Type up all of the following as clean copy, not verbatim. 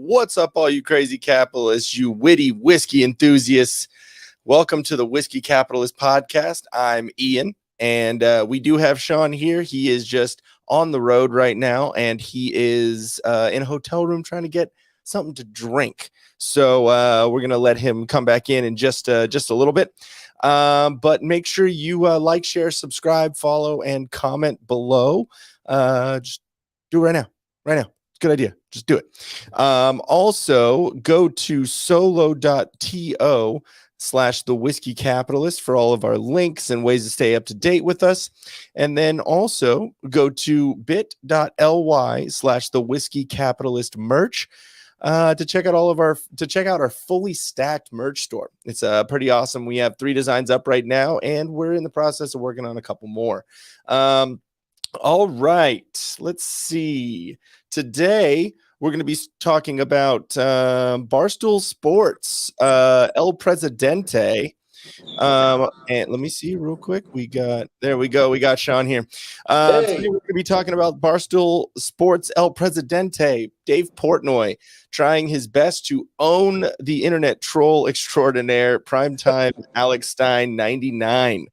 What's up, all you crazy capitalists, you witty whiskey enthusiasts? Welcome to the Whiskey Capitalist Podcast. I'm Ian, and we do have Shawn here. He is just on the road right now, and he is in a hotel room trying to get something to drink. So we're going to let him come back in just a little bit. But make sure you like, share, subscribe, follow, and comment below. Just do it right now. Right now. It's a good idea. Just do it. Also, go to solo.to /thewhiskeycapitalist for all of our links and ways to stay up to date with us. And then also go to bit.ly /thewhiskeycapitalist merch to check out our fully stacked merch store. It's pretty awesome. We have 3 designs up right now, and we're in the process of working on a couple more. All right, let's see. Today, we're going to be talking about Barstool Sports, El Presidente. And let me see real quick. There we go. We got Shawn here. Today we're going to be talking about Barstool Sports, El Presidente, Dave Portnoy, trying his best to own the internet troll extraordinaire, primetime Alex Stein 99.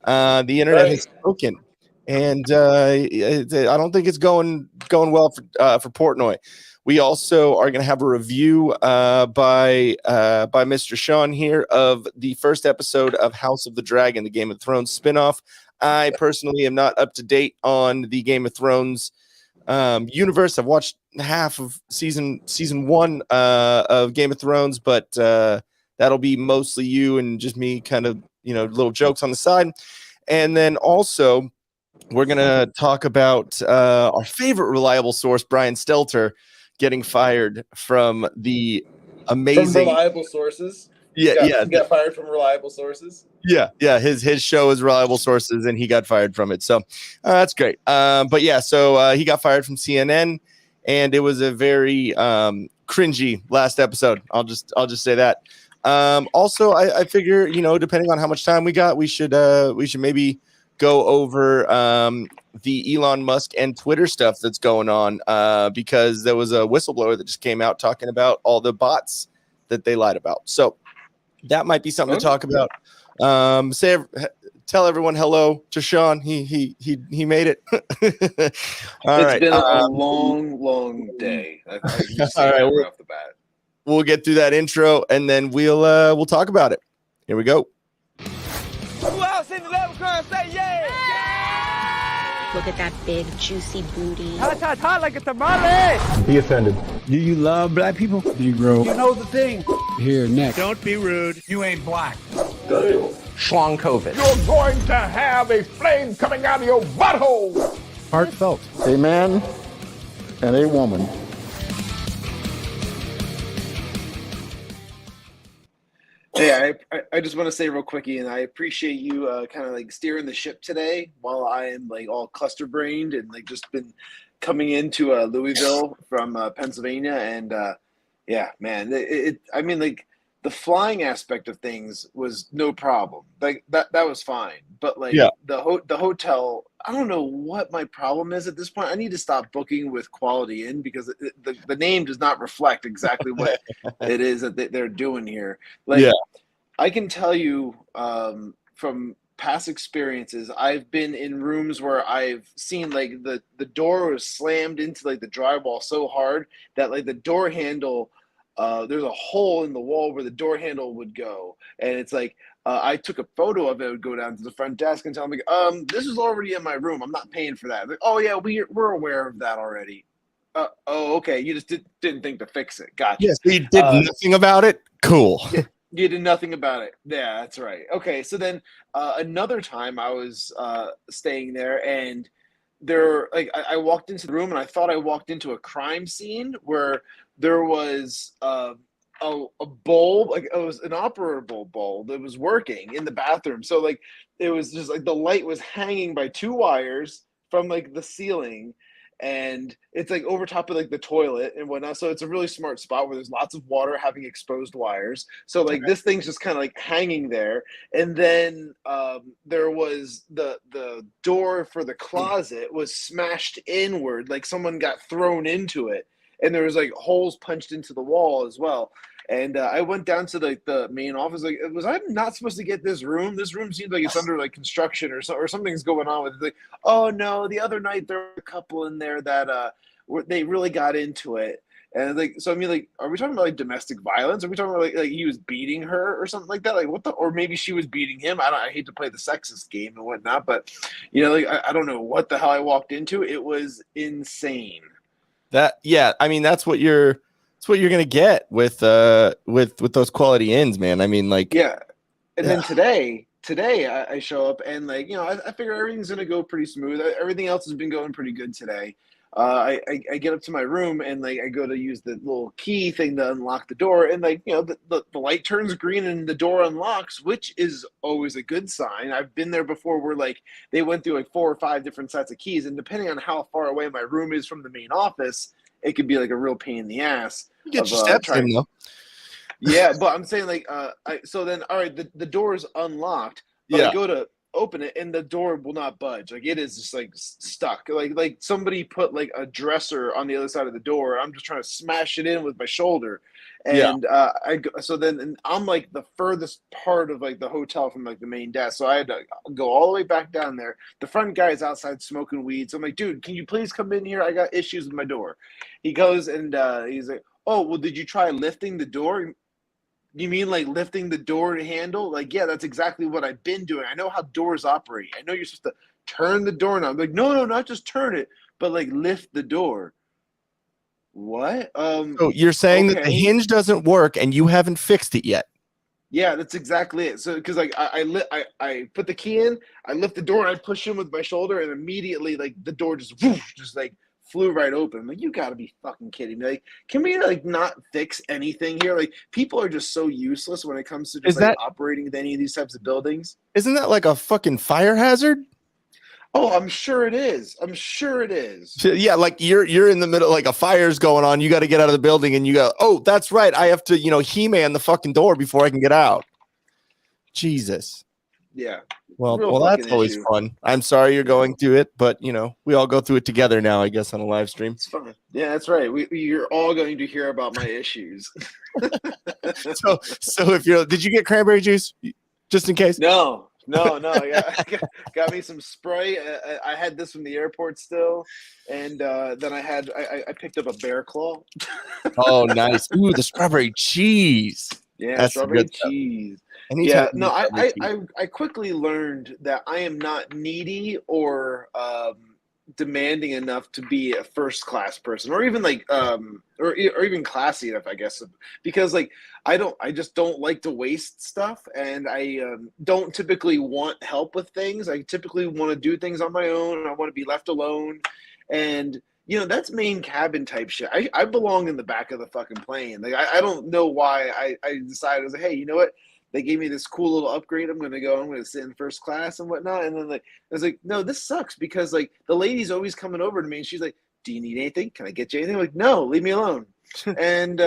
The internet has spoken. And I don't think it's going well for Portnoy. We also are going to have a review by Mr. Shawn here of the first episode of House of the Dragon, the Game of Thrones spinoff. I personally am not up to date on the Game of Thrones universe. I've watched half of season 1 of Game of Thrones, but that'll be mostly you and just me, kind of little jokes on the side. And then also, we're going to talk about our favorite reliable source, Brian Stelter, getting fired from the amazing... From reliable sources? He got fired from reliable sources. Yeah. His show is reliable sources, and he got fired from it. So that's great. But yeah, so he got fired from CNN, and it was a very cringy last episode. I'll just say that. Also, I figure, depending on how much time we got, we should maybe go over the Elon Musk and Twitter stuff that's going on, because there was a whistleblower that just came out talking about all the bots that they lied about. So that might be something to talk about. Tell everyone hello to Shawn. He made it. It's been a long day. All right, off the bat. We'll get through that intro, and then we'll talk about it. Here we go. Who else in the level crowd say yeah? Look at that big, juicy booty. Hot like a tamale. Be offended. Do you love black people? Do you grow? You know the thing. Here, next. Don't be rude. You ain't black. Shawn Cav. You're going to have a flame coming out of your butthole. Heartfelt. A man and a woman. Hey, I just want to say real quick, Ian, I appreciate you kind of like steering the ship today while I am like all cluster brained and like just been coming into Louisville from Pennsylvania. And yeah, man, I mean, like the flying aspect of things was no problem. Like that was fine. But like the hotel, I don't know what my problem is at this point. I need to stop booking with Quality Inn because the name does not reflect exactly what it is that they're doing here. Like, I can tell you from past experiences, I've been in rooms where I've seen like the door was slammed into like the drywall so hard that like the door handle, there's a hole in the wall where the door handle would go. And it's like, I took a photo of it. I would go down to the front desk and tell them, like, this is already in my room. I'm not paying for that. Like, oh yeah, we're aware of that already. Oh, okay. You just didn't think to fix it. Gotcha. Yes, you did nothing about it. Cool. You did nothing about it. Yeah, that's right. Okay, so then another time I was staying there, and I walked into the room, and I thought I walked into a crime scene where there was a bulb, like it was an operable bulb that was working in the bathroom. So like it was just like the light was hanging by two wires from like the ceiling, and it's like over top of like the toilet and whatnot. So it's a really smart spot where there's lots of water having exposed wires. So like this thing's just kind of like hanging there. And then there was the door for the closet was smashed inward, like someone got thrown into it. And there was like holes punched into the wall as well. And I went down to like the main office. Like, I not supposed to get this room? This room seems like it's under like construction or something's going on with it. Like, oh no, the other night there were a couple in there that they really got into it. And like, so I mean, like, are we talking about like domestic violence? Are we talking about like he was beating her or something like that? Like what or maybe she was beating him. I hate to play the sexist game and whatnot, but like I don't know what the hell I walked into. It was insane. I mean, that's what you're gonna get with those Quality Inns, man. I mean, like, yeah. And then today I show up and like, I figure everything's gonna go pretty smooth. Everything else has been going pretty good today. I get up to my room and like I go to use the little key thing to unlock the door, and like the light turns green and the door unlocks, which is always a good sign. I've been there before where like they went through like 4 or 5 different sets of keys, and depending on how far away my room is from the main office, it could be like a real pain in the ass. You get your steps in though. Yeah, but I'm saying like so then all right, the door is unlocked, but I go to open it and the door will not budge. Like it is just like stuck. Like somebody put like a dresser on the other side of the door. I'm just trying to smash it in with my shoulder. And and I'm like the furthest part of like the hotel from like the main desk. So I had to go all the way back down there. The front guy is outside smoking weed. So I'm like, dude, can you please come in here? I got issues with my door. He goes and he's like, oh, well, did you try lifting the door? You mean like lifting the door handle? Like, yeah, that's exactly what I've been doing. I know how doors operate. I know you're supposed to turn the door knob. Like, no, not just turn it, but like lift the door. What? So you're saying that the hinge doesn't work and you haven't fixed it yet? Yeah, that's exactly it. So because like I put the key in, I lift the door and I push in with my shoulder, and immediately like the door just like flew right open. I'm like, you got to be fucking kidding me! Like, can we like not fix anything here? Like, people are just so useless when it comes to just operating any of these types of buildings. Isn't that like a fucking fire hazard? Oh, I'm sure it is. I'm sure it is. Yeah, like you're in the middle, like a fire's going on. You got to get out of the building, and you go, oh, that's right. I have to, He-Man the fucking door before I can get out. Jesus. Yeah. Well, that's always fun. I'm sorry you're going through it, but we all go through it together now, I guess, on a live stream. It's fun. Yeah, that's right. You're all going to hear about my issues. So did you get cranberry juice just in case? No. Yeah, got me some spray. I had this from the airport still, and then I picked up a bear claw. Oh, nice! Ooh, the strawberry cheese. Yeah, that's strawberry cheese. Anytime I quickly learned that I am not needy or demanding enough to be a first class person, or even like or even classy enough, I guess, because like I just don't like to waste stuff, and I don't typically want help with things. I typically want to do things on my own. I want to be left alone, and that's main cabin type shit. I belong in the back of the fucking plane. Like I don't know why I decided I was like, hey, you know what? They gave me this cool little upgrade. I'm going to sit in first class and whatnot. And then I was like, no, this sucks, because like the lady's always coming over to me and she's like, do you need anything? Can I get you anything? I'm like, no, leave me alone. and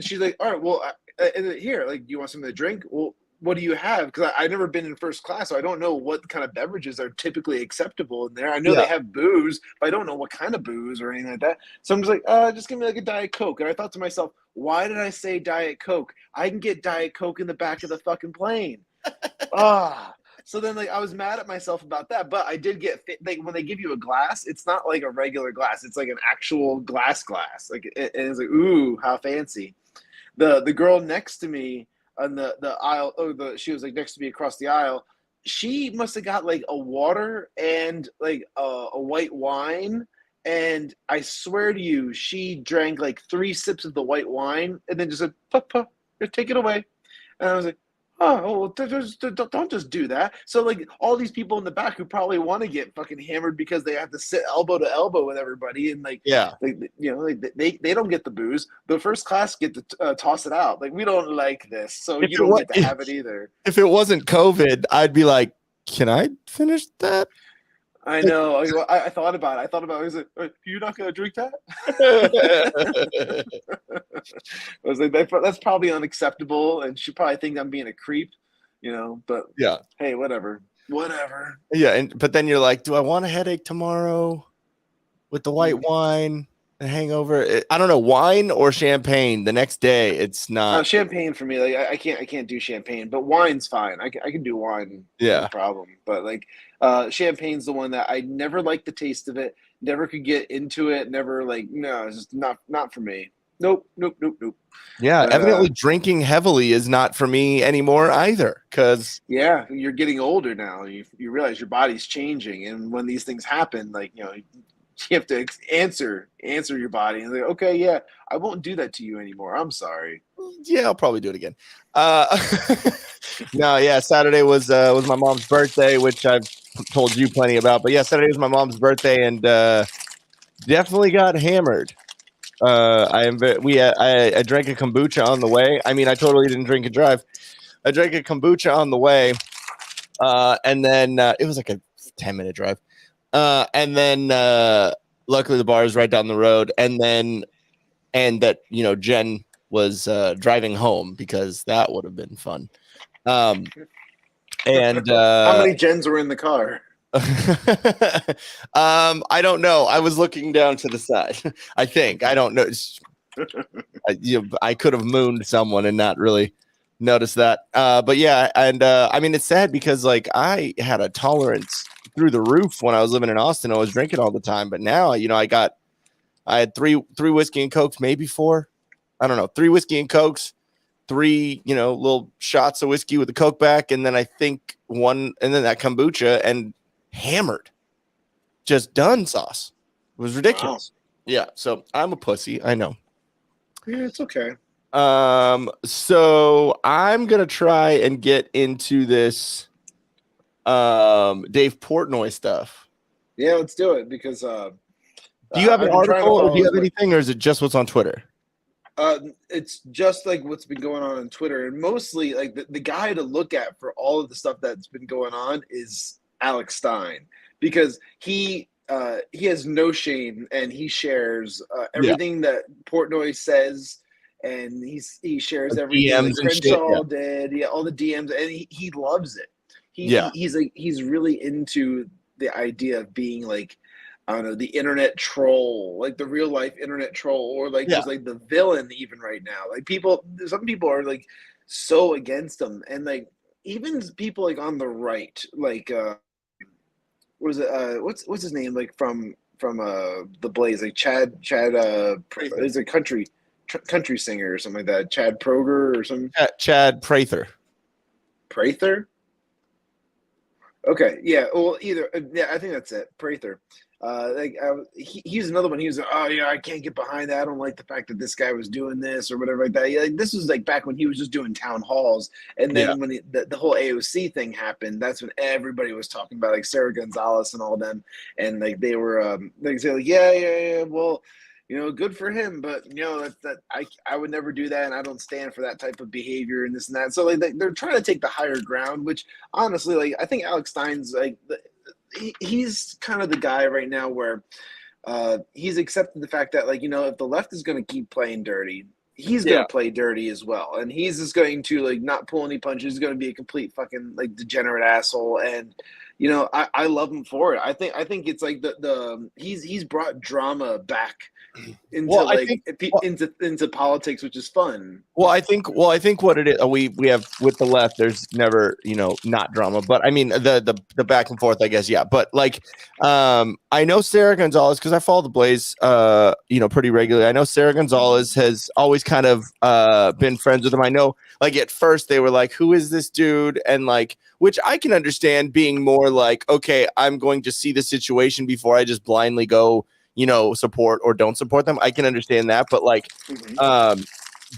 she's like, all right, well, here, like, do you want something to drink? Well, what do you have? Because I've never been in first class, so I don't know what kind of beverages are typically acceptable in there. I know they have booze, but I don't know what kind of booze or anything like that. So I'm just like, just give me like a Diet Coke. And I thought to myself, why did I say Diet Coke? I can get Diet Coke in the back of the fucking plane. So then like I was mad at myself about that, but I did get like when they give you a glass, it's not like a regular glass. It's like an actual glass. Like and it's like, ooh, how fancy. The girl next to me on the aisle, she was like next to me across the aisle. She must have got like a water and like a white wine, and I swear to you, she drank like 3 sips of the white wine and then just said, "Puh, take it away." And I was like, oh, well, don't just do that. So like all these people in the back who probably want to get fucking hammered because they have to sit elbow to elbow with everybody, and like they don't get the booze. The first class get to toss it out. Like, we don't like this, so you don't get to have it either. If it wasn't COVID, I'd be like, can I finish that? I know. I thought about it. I was like, you're not going to drink that? I was like, that's probably unacceptable, and she probably thinks I'm being a creep, but yeah. Hey, whatever. Yeah, but then you're like, do I want a headache tomorrow with the white wine? The hangover, I don't know, wine or champagne the next day. It's not champagne for me. Like I can't do champagne, but wine's fine. I can do wine, no problem. But like champagne's the one that I never liked the taste of it, never could get into it, never it's just not for me. Nope. Yeah, evidently drinking heavily is not for me anymore either. Because you're getting older now. You realize your body's changing, and when these things happen, you have to answer your body and say, okay, yeah, I won't do that to you anymore. I'm sorry. Yeah, I'll probably do it again. Saturday was my mom's birthday, which I've told you plenty about. But yeah, Saturday was my mom's birthday, and definitely got hammered. I drank a kombucha on the way. I mean, I totally didn't drink and drive. I drank a kombucha on the way, and then it was like a 10-minute drive. And then luckily the bar is right down the road, and that Jen was driving home, because that would have been fun. And how many Jens were in the car? I don't know. I was looking down to the side. I think, I don't know. I could have mooned someone and not really noticed that. But yeah, and I mean, it's sad because like I had a tolerance through the roof when I was living in Austin. I was drinking all the time, but now I had three whiskey and cokes, maybe 4. I don't know, 3 whiskey and cokes, 3 little shots of whiskey with the coke back, and then I think 1, and then that kombucha, and hammered, just done sauce. It was ridiculous. Wow. Yeah, so I'm a pussy, I know. Yeah, it's okay. So I'm gonna try and get into this Dave Portnoy stuff. Yeah, let's do it, because Do you have an I've been trying to article, or follow do you have his- anything, or is it just what's on Twitter? It's just like what's been going on Twitter, and mostly like the guy to look at for all of the stuff that's been going on is Alex Stein, because he has no shame and he shares everything that Portnoy says, and he shares The everything DMs that and shit, Crenshaw did, all the DMs, and he loves it. He's really into the idea of being like, I don't know, the internet troll, like the real life internet troll, or like just like the villain even right now. Like some people are like so against him, and like even people like on the right, like what's his name, like from the Blaze, like Chad is a country singer or something like that, Chad Kroger or something. Chad Prather. Okay, yeah, well, I think that's it, Prather. He's another one. He was, oh yeah, I can't get behind that. I don't like the fact that this guy was doing this or whatever like that. Yeah, like, this was like back when he was just doing town halls, and then when the whole AOC thing happened, that's when everybody was talking about like Sarah Gonzalez and all them, and like they were they say like yeah, well, good for him, but that I would never do that, and I don't stand for that type of behavior and this and that. So like they're trying to take the higher ground, which honestly, like I think Alex Stein's like he's kind of the guy right now where he's accepted the fact that like if the left is going to keep playing dirty, he's going to play dirty as well, and he's just going to like not pull any punches. He's going to be a complete fucking like degenerate asshole, and I love him for it. I think it's like he's brought drama back into into politics, which is fun. Well, I think what it is, we have with the left, there's never not drama, but I mean the back and forth, I guess, yeah. But like I know Sarah Gonzalez because I follow the Blaze pretty regularly. I know Sarah Gonzalez has always kind of been friends with him. I know like at first they were like, who is this dude? And like, which I can understand being more like, okay, I'm going to see the situation before I just blindly go support or don't support them. I can understand that, but like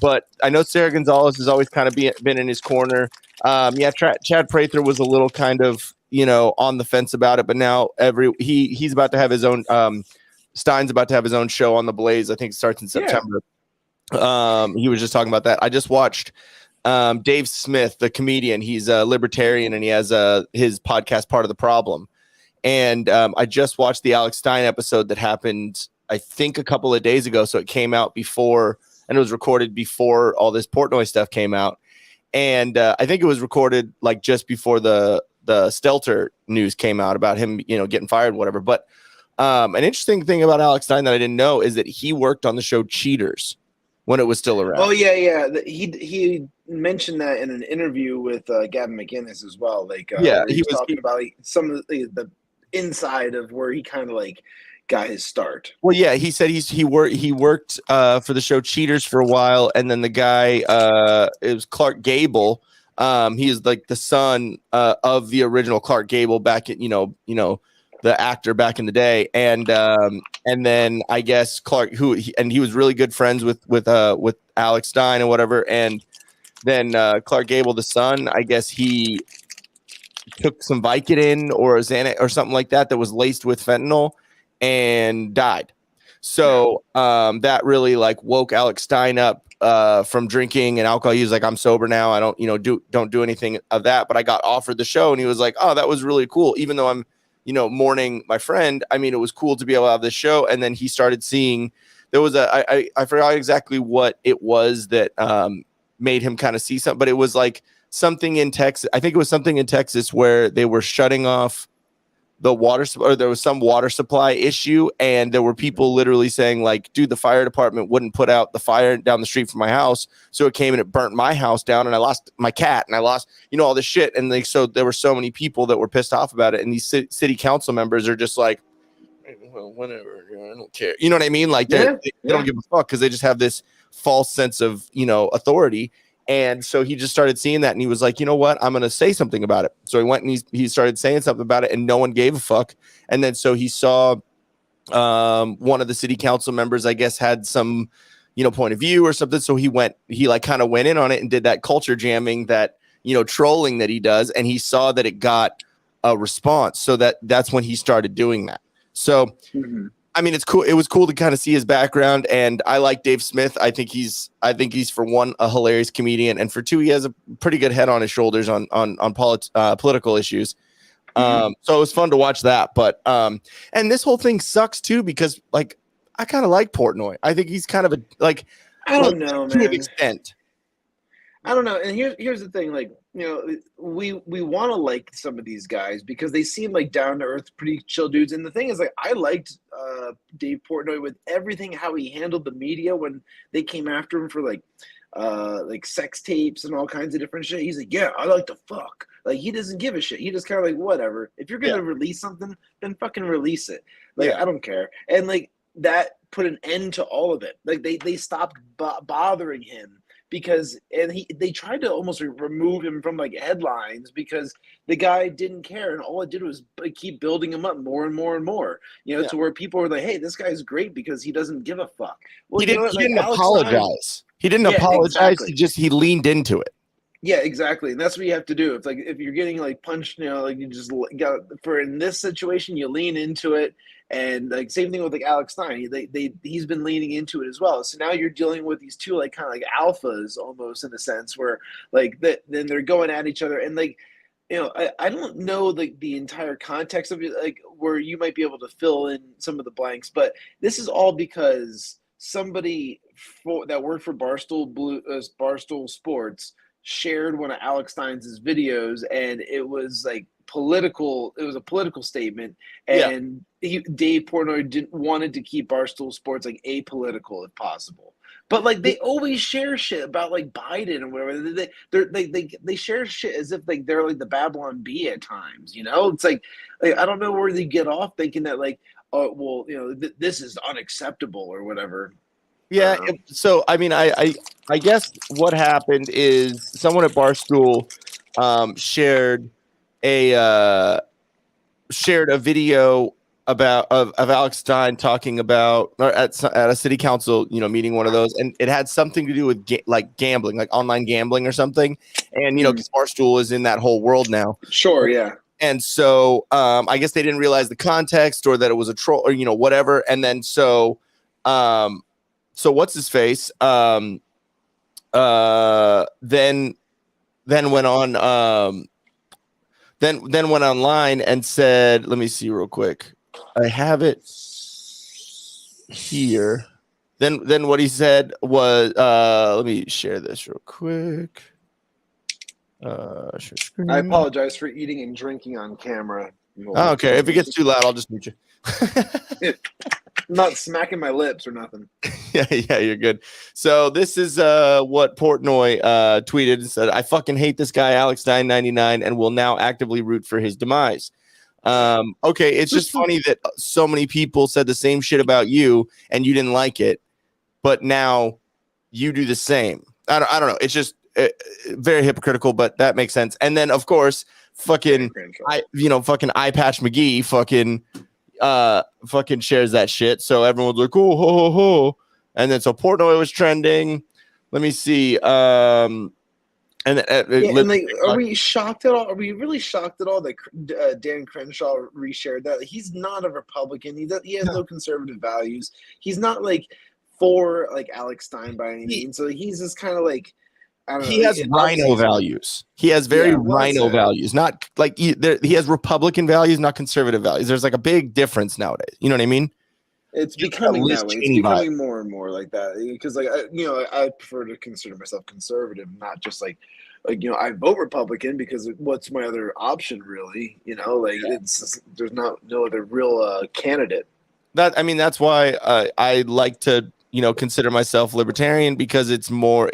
but I know Sarah Gonzalez has always kind of been in his corner. Chad Prather was a little kind of on the fence about it, but now he's about to have his own Stein's about to have his own show on the Blaze. I think it starts in September. He was just talking about that. I just watched Dave Smith, the comedian. He's a libertarian, and he has his podcast, Part of the Problem. And I just watched the Alex Stein episode that happened, I think, a couple of days ago. So it came out before, and it was recorded before all this Portnoy stuff came out. And I think it was recorded like just before the Stelter news came out about him, getting fired, whatever. But an interesting thing about Alex Stein that I didn't know is that he worked on the show Cheaters when it was still around. Oh yeah. He mentioned that in an interview with Gavin McInnes as well. Like he was talking about like, some of the inside of where he kind of like got his start. Well, yeah, he said he worked for the show Cheaters for a while, and then the guy it was Clark Gable. He is like the son of the original Clark Gable back at the actor back in the day, and then I guess Clark he was really good friends with Alex Stein and whatever, and then Clark Gable, the son, I guess he took some Vicodin or a Xanax or something like that was laced with fentanyl and died. So that really like woke Alex Stein up from drinking and alcohol. He was like, I'm sober now. I don't don't do anything of that. But I got offered the show, and he was like, oh, that was really cool. Even though I'm mourning my friend, I mean, it was cool to be able to have this show. And then he started seeing there was I forgot exactly what it was that made him kind of see something, but it was like something in Texas. I think it was something in Texas where they were shutting off the water, or there was some water supply issue, and there were people literally saying like, dude, the fire department wouldn't put out the fire down the street from my house, so it came and it burnt my house down, and I lost my cat, and I lost all this shit. And so there were so many people that were pissed off about it, and these city council members are just like, well, whatever, I don't care, you know what I mean? Like they don't give a fuck, because they just have this false sense of authority. And so he just started seeing that, and he was like, you know what? I'm going to say something about it. So he went and he started saying something about it, and no one gave a fuck. And then so he saw one of the city council members, I guess, had some, point of view or something. So he like kind of went in on it and did that culture jamming, that, trolling that he does. And he saw that it got a response. So that's when he started doing that. So I mean, it's cool. It was cool to kind of see his background, and I like Dave Smith. I think he's for one a hilarious comedian, and for two he has a pretty good head on his shoulders on political issues. So it was fun to watch that. But and this whole thing sucks too because like I kind of like Portnoy. I think he's kind of a like I don't know, to man. an extent. I don't know. And here's the thing, like, you know, we want to like some of these guys because they seem like down to earth, pretty chill dudes. And the thing is, like, I liked Dave Portnoy with everything, how he handled the media when they came after him for like sex tapes and all kinds of different shit. He's like, yeah, I like to fuck. Like, he doesn't give a shit. He just kind of like, whatever. If you're gonna release something, then fucking release it. Like, I don't care. And like that put an end to all of it. Like they stopped bothering him. Because they tried to almost remove him from like headlines because the guy didn't care, and all it did was keep building him up more and more and more. You know, to where people were like, "Hey, this guy's great because he doesn't give a fuck." Well, He didn't apologize. He didn't apologize. Exactly. He leaned into it. Yeah, exactly, and that's what you have to do. If you're getting like punched, you know, like you just got for in this situation, you lean into it. And like same thing with like Alex Stein, he's been leaning into it as well. So now you're dealing with these two like kind of like alphas almost in a sense where like then they're going at each other and like, you know, I don't know like the entire context of it, like where you might be able to fill in some of the blanks, but this is all because somebody that worked for Barstool Sports shared one of Alex Stein's videos, and it was like political. It was a political statement, and Dave Portnoy wanted to keep Barstool Sports like apolitical if possible. But like they always share shit about like Biden and whatever. They share shit as if like they're like the Babylon Bee at times. You know, it's like I don't know where they get off thinking that like, oh well, you know, this is unacceptable or whatever. Yeah. So I mean, I guess what happened is someone at Barstool shared a video of Alex Stein talking about at a city council, you know, meeting, one of those, and it had something to do with like gambling, like online gambling or something. And you know, because Barstool is in that whole world now. Sure, yeah. And so I guess they didn't realize the context or that it was a troll or you know whatever. And then so what's his face? Then went on. Then went online and said, "Let me see real quick. I have it here." Then what he said was, "Let me share this real quick." Share screen. I apologize for eating and drinking on camera. Oh, okay. If it gets too loud, I'll just mute you. I'm not smacking my lips or nothing. Yeah, you're good. So this is what Portnoy tweeted and said, "I fucking hate this guy, Alex Stein 99, and will now actively root for his demise." Okay, it's just funny that so many people said the same shit about you and you didn't like it, but now you do the same. I don't know. It's just very hypocritical, but that makes sense. And then of course, fucking Eye Patch McGee fucking shares that shit. So everyone's like, "Oh, ho, ho, ho." And then so Portnoy was trending. Let me see. And like, are we shocked at all? Are we really shocked at all that Dan Crenshaw reshared that? Like, he's not a Republican. He has no conservative values. He's not like for like Alex Stein by any means. So he's just kind of like, I don't know. He has rhino values. He has very rhino values. Not like he has Republican values, not conservative values. There's like a big difference nowadays. You know what I mean? It's becoming that way. It's becoming more and more like that. Because like I prefer to consider myself conservative, not just like I vote Republican because what's my other option really? You know, like it's there's no other real candidate. That's why I like to consider myself libertarian because it's more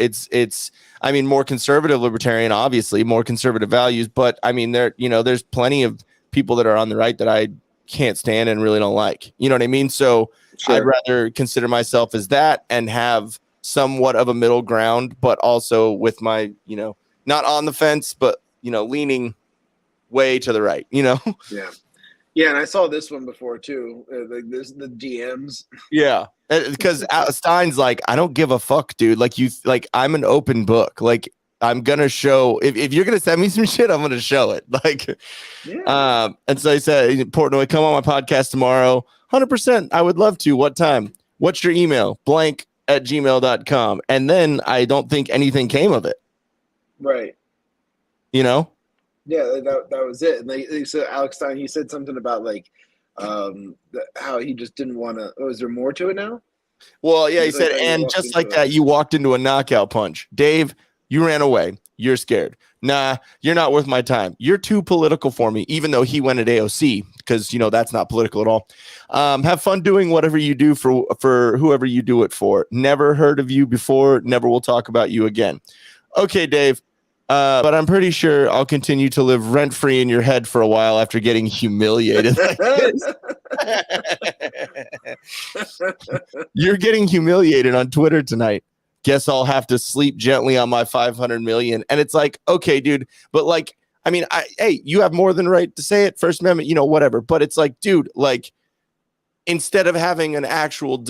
more conservative libertarian, obviously more conservative values. But I mean, there's plenty of people that are on the right that I can't stand and really don't like. You know what I mean? So sure. I'd rather consider myself as that and have somewhat of a middle ground, but also with my, not on the fence, but leaning way to the right. Yeah. Yeah, and I saw this one before too. Like this, the DMs. Yeah, because Stein's like, "I don't give a fuck, dude. Like I'm an open book. Like I'm gonna show if you're gonna send me some shit, I'm gonna show it. Like, and so I said, Portnoy, come on my podcast tomorrow. 100%. I would love to. What time? What's your email? blank@gmail.com. And then I don't think anything came of it. Right. You know? Yeah, that was it. And they said Alex Stein, he said something about like how he just didn't want to. Oh, is there more to it now? Well, yeah, he said, and just like that, you walked into a knockout punch. Dave, you ran away. You're scared. Nah, you're not worth my time. You're too political for me, even though he went at AOC, because, you know, that's not political at all. Have fun doing whatever you do for whoever you do it for. Never heard of you before. Never will talk about you again. Okay, Dave. But I'm pretty sure I'll continue to live rent-free in your head for a while after getting humiliated like this. You're getting humiliated on Twitter tonight. Guess I'll have to sleep gently on my 500 million. And it's like, okay, dude, but like, I mean, hey, you have more than the right to say it. First Amendment, you know, whatever. But it's like, dude, like, instead of having an actual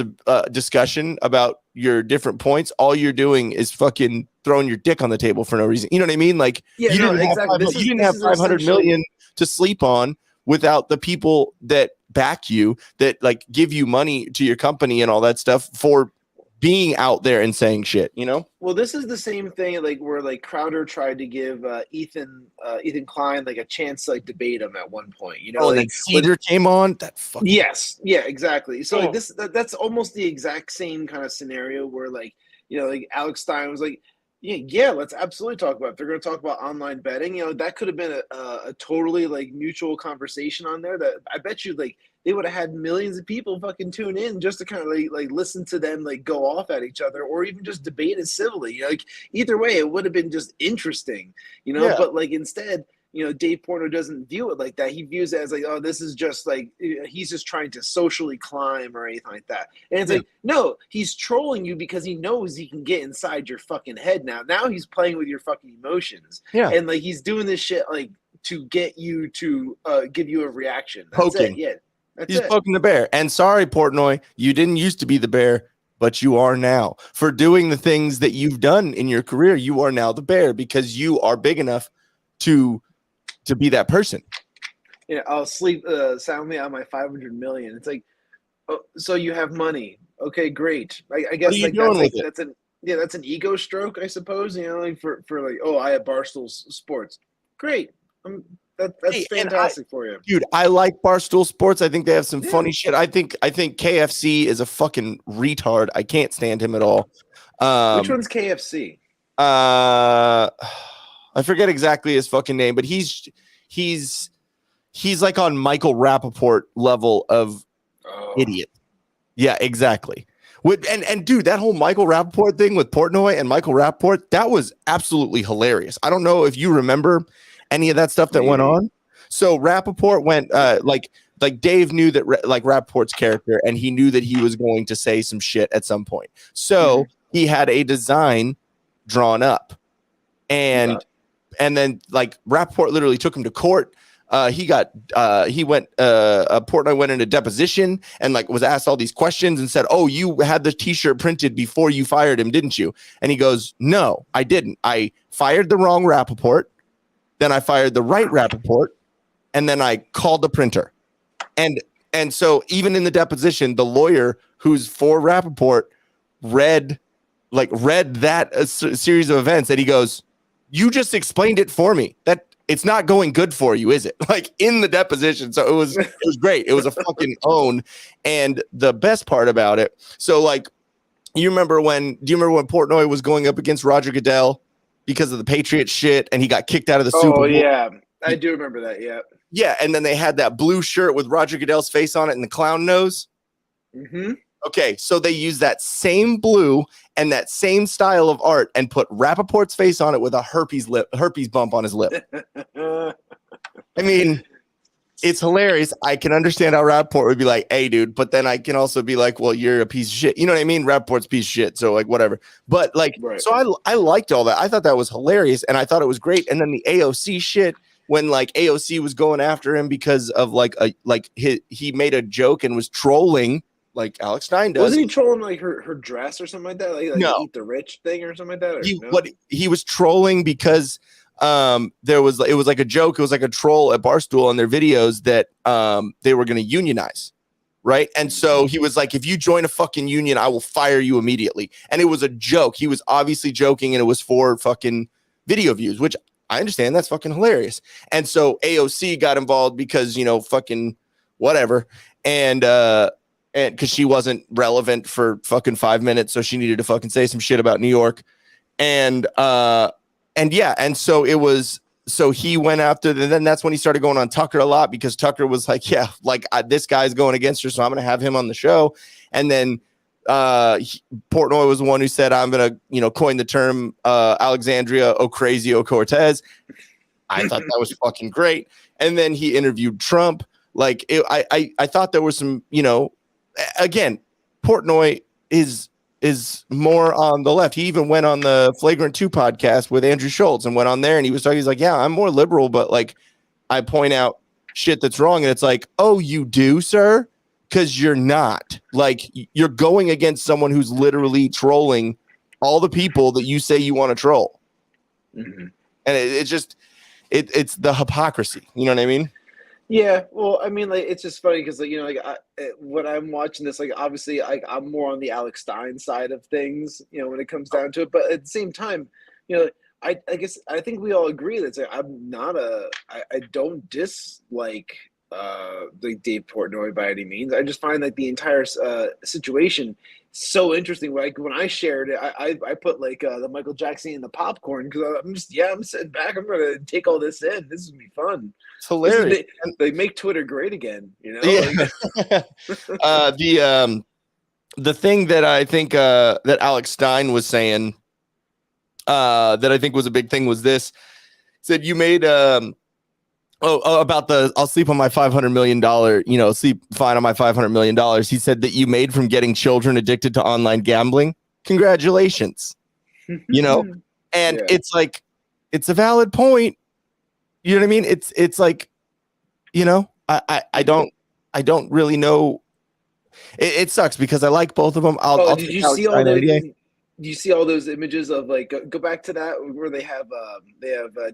discussion about your different points, all you're doing is fucking throwing your dick on the table for no reason. You know what I mean? Like, you didn't have 500 million to sleep on without the people that back you, that like give you money to your company and all that stuff for being out there and saying shit, you know? Well, this is the same thing like where like Crowder tried to give Ethan Klein like a chance to like debate him at one point, you know? Oh, like, and Cedar came on. That fucking yes, yeah, exactly. So like that's almost the exact same kind of scenario where like, you know, like Alex Stein was like, yeah, let's absolutely talk about it. They're going to talk about online betting. You know, that could have been a totally like mutual conversation on there that I bet you like they would have had millions of people fucking tune in just to kind of like listen to them like go off at each other or even just debate it civilly. You know, like either way, it would have been just interesting, you know, but like instead, you know, Dave Portnoy doesn't view it like that. He views it as like, oh, this is just like, he's just trying to socially climb or anything like that. And it's like, no, he's trolling you because he knows he can get inside your fucking head now. Now he's playing with your fucking emotions. Yeah. And like, he's doing this shit like to get you to give you a reaction. That's poking. It. Yeah. He's poking the bear. And sorry, Portnoy, you didn't used to be the bear, but you are now. For doing the things that you've done in your career, you are now the bear because you are big enough to be that person. Yeah, I'll sleep soundly on my 500 million. It's like, oh, so you have money. Okay, great. I guess like that's an ego stroke, I suppose. You know, like for like, oh, I have Barstool Sports. Great. That's fantastic for you, dude. I like Barstool Sports. I think they have some funny shit. I think KFC is a fucking retard. I can't stand him at all. Which one's KFC? I forget exactly his fucking name, but he's like on Michael Rappaport level of idiot. Yeah, exactly. And dude, that whole Michael Rappaport thing with Portnoy and Michael Rappaport, that was absolutely hilarious. I don't know if you remember any of that stuff that went on. So Rappaport went like Dave knew that like Rappaport's character, and he knew that he was going to say some shit at some point. So he had a design drawn up, and then like Rappaport literally took him to court. Portnoy went into deposition and like was asked all these questions and said, "Oh, you had the t-shirt printed before you fired him, didn't you?" And he goes, "No, I didn't. I fired the wrong Rappaport. Then I fired the right Rappaport, and then I called the printer." And so even in the deposition, the lawyer who's for Rappaport read that series of events, and he goes, "You just explained it for me. That it's not going good for you, is it?" Like in the deposition. So it was great. It was a fucking own. And the best part about it, so like, do you remember when Portnoy was going up against Roger Goodell because of the Patriot shit, and he got kicked out of the Super Bowl? Oh yeah, I do remember that. Yeah. Yeah, and then they had that blue shirt with Roger Goodell's face on it and the clown nose. Mm-hmm. Okay, so they used that same blue and that same style of art and put Rappaport's face on it with a herpes bump on his lip. I mean, it's hilarious. I can understand how Rappaport would be like, "Hey, dude," but then I can also be like, "Well, you're a piece of shit." You know what I mean? Rappaport's a piece of shit, so like whatever. But like, so I liked all that. I thought that was hilarious, and I thought it was great. And then the AOC shit, when like AOC was going after him because of he made a joke and was trolling like Alex Stein does. Wasn't he trolling like her dress or something like that? Like No. Eat the Rich thing or something like that? Or no? He was trolling because it was like a joke. It was like a troll at Barstool on their videos that they were going to unionize. Right. And so he was like, if you join a fucking union, I will fire you immediately. And it was a joke. He was obviously joking, and it was for fucking video views, which I understand. That's fucking hilarious. And so AOC got involved because, fucking whatever. And because she wasn't relevant for fucking 5 minutes. So she needed to fucking say some shit about New York. And yeah. And so it was. So he went after, and then that's when he started going on Tucker a lot, because Tucker was like, yeah, like this guy's going against her, so I'm going to have him on the show. And then Portnoy was the one who said, I'm going to, coin the term Alexandria Ocasio-Cortez. I thought that was fucking great. And then he interviewed Trump. Like, I thought there was some, again, Portnoy is more on the left. He even went on the Flagrant 2 podcast with Andrew Schultz and went on there, and he was talking. He's like, yeah, I'm more liberal, but like I point out shit that's wrong. And it's like, oh, you do, sir? Because you're not. Like, you're going against someone who's literally trolling all the people that you say you want to troll. Mm-hmm. And it's just, it's the hypocrisy. You know what I mean? Yeah, well, I mean, like, it's just funny because, like, when I'm watching this, like, obviously, I'm more on the Alex Stein side of things, when it comes down to it. But at the same time, I guess I think we all agree that I don't dislike like Dave Portnoy by any means. I just find like the entire situation so interesting. Like when I shared it, I put like the Michael Jackson and the popcorn, because I'm sitting back. I'm gonna take all this in. This is gonna be fun. It's hilarious. They make Twitter great again. Yeah. The thing that I think that Alex Stein was saying that I think was a big thing was this. Said you made about the I'll sleep on my $500 million, sleep fine on my $500 million. He said that you made from getting children addicted to online gambling. Congratulations. And it's like, it's a valid point. You know what I mean? It's like, I don't really know. It sucks because I like both of them. Did you see all those? Do you see all those images of like go back to that where they have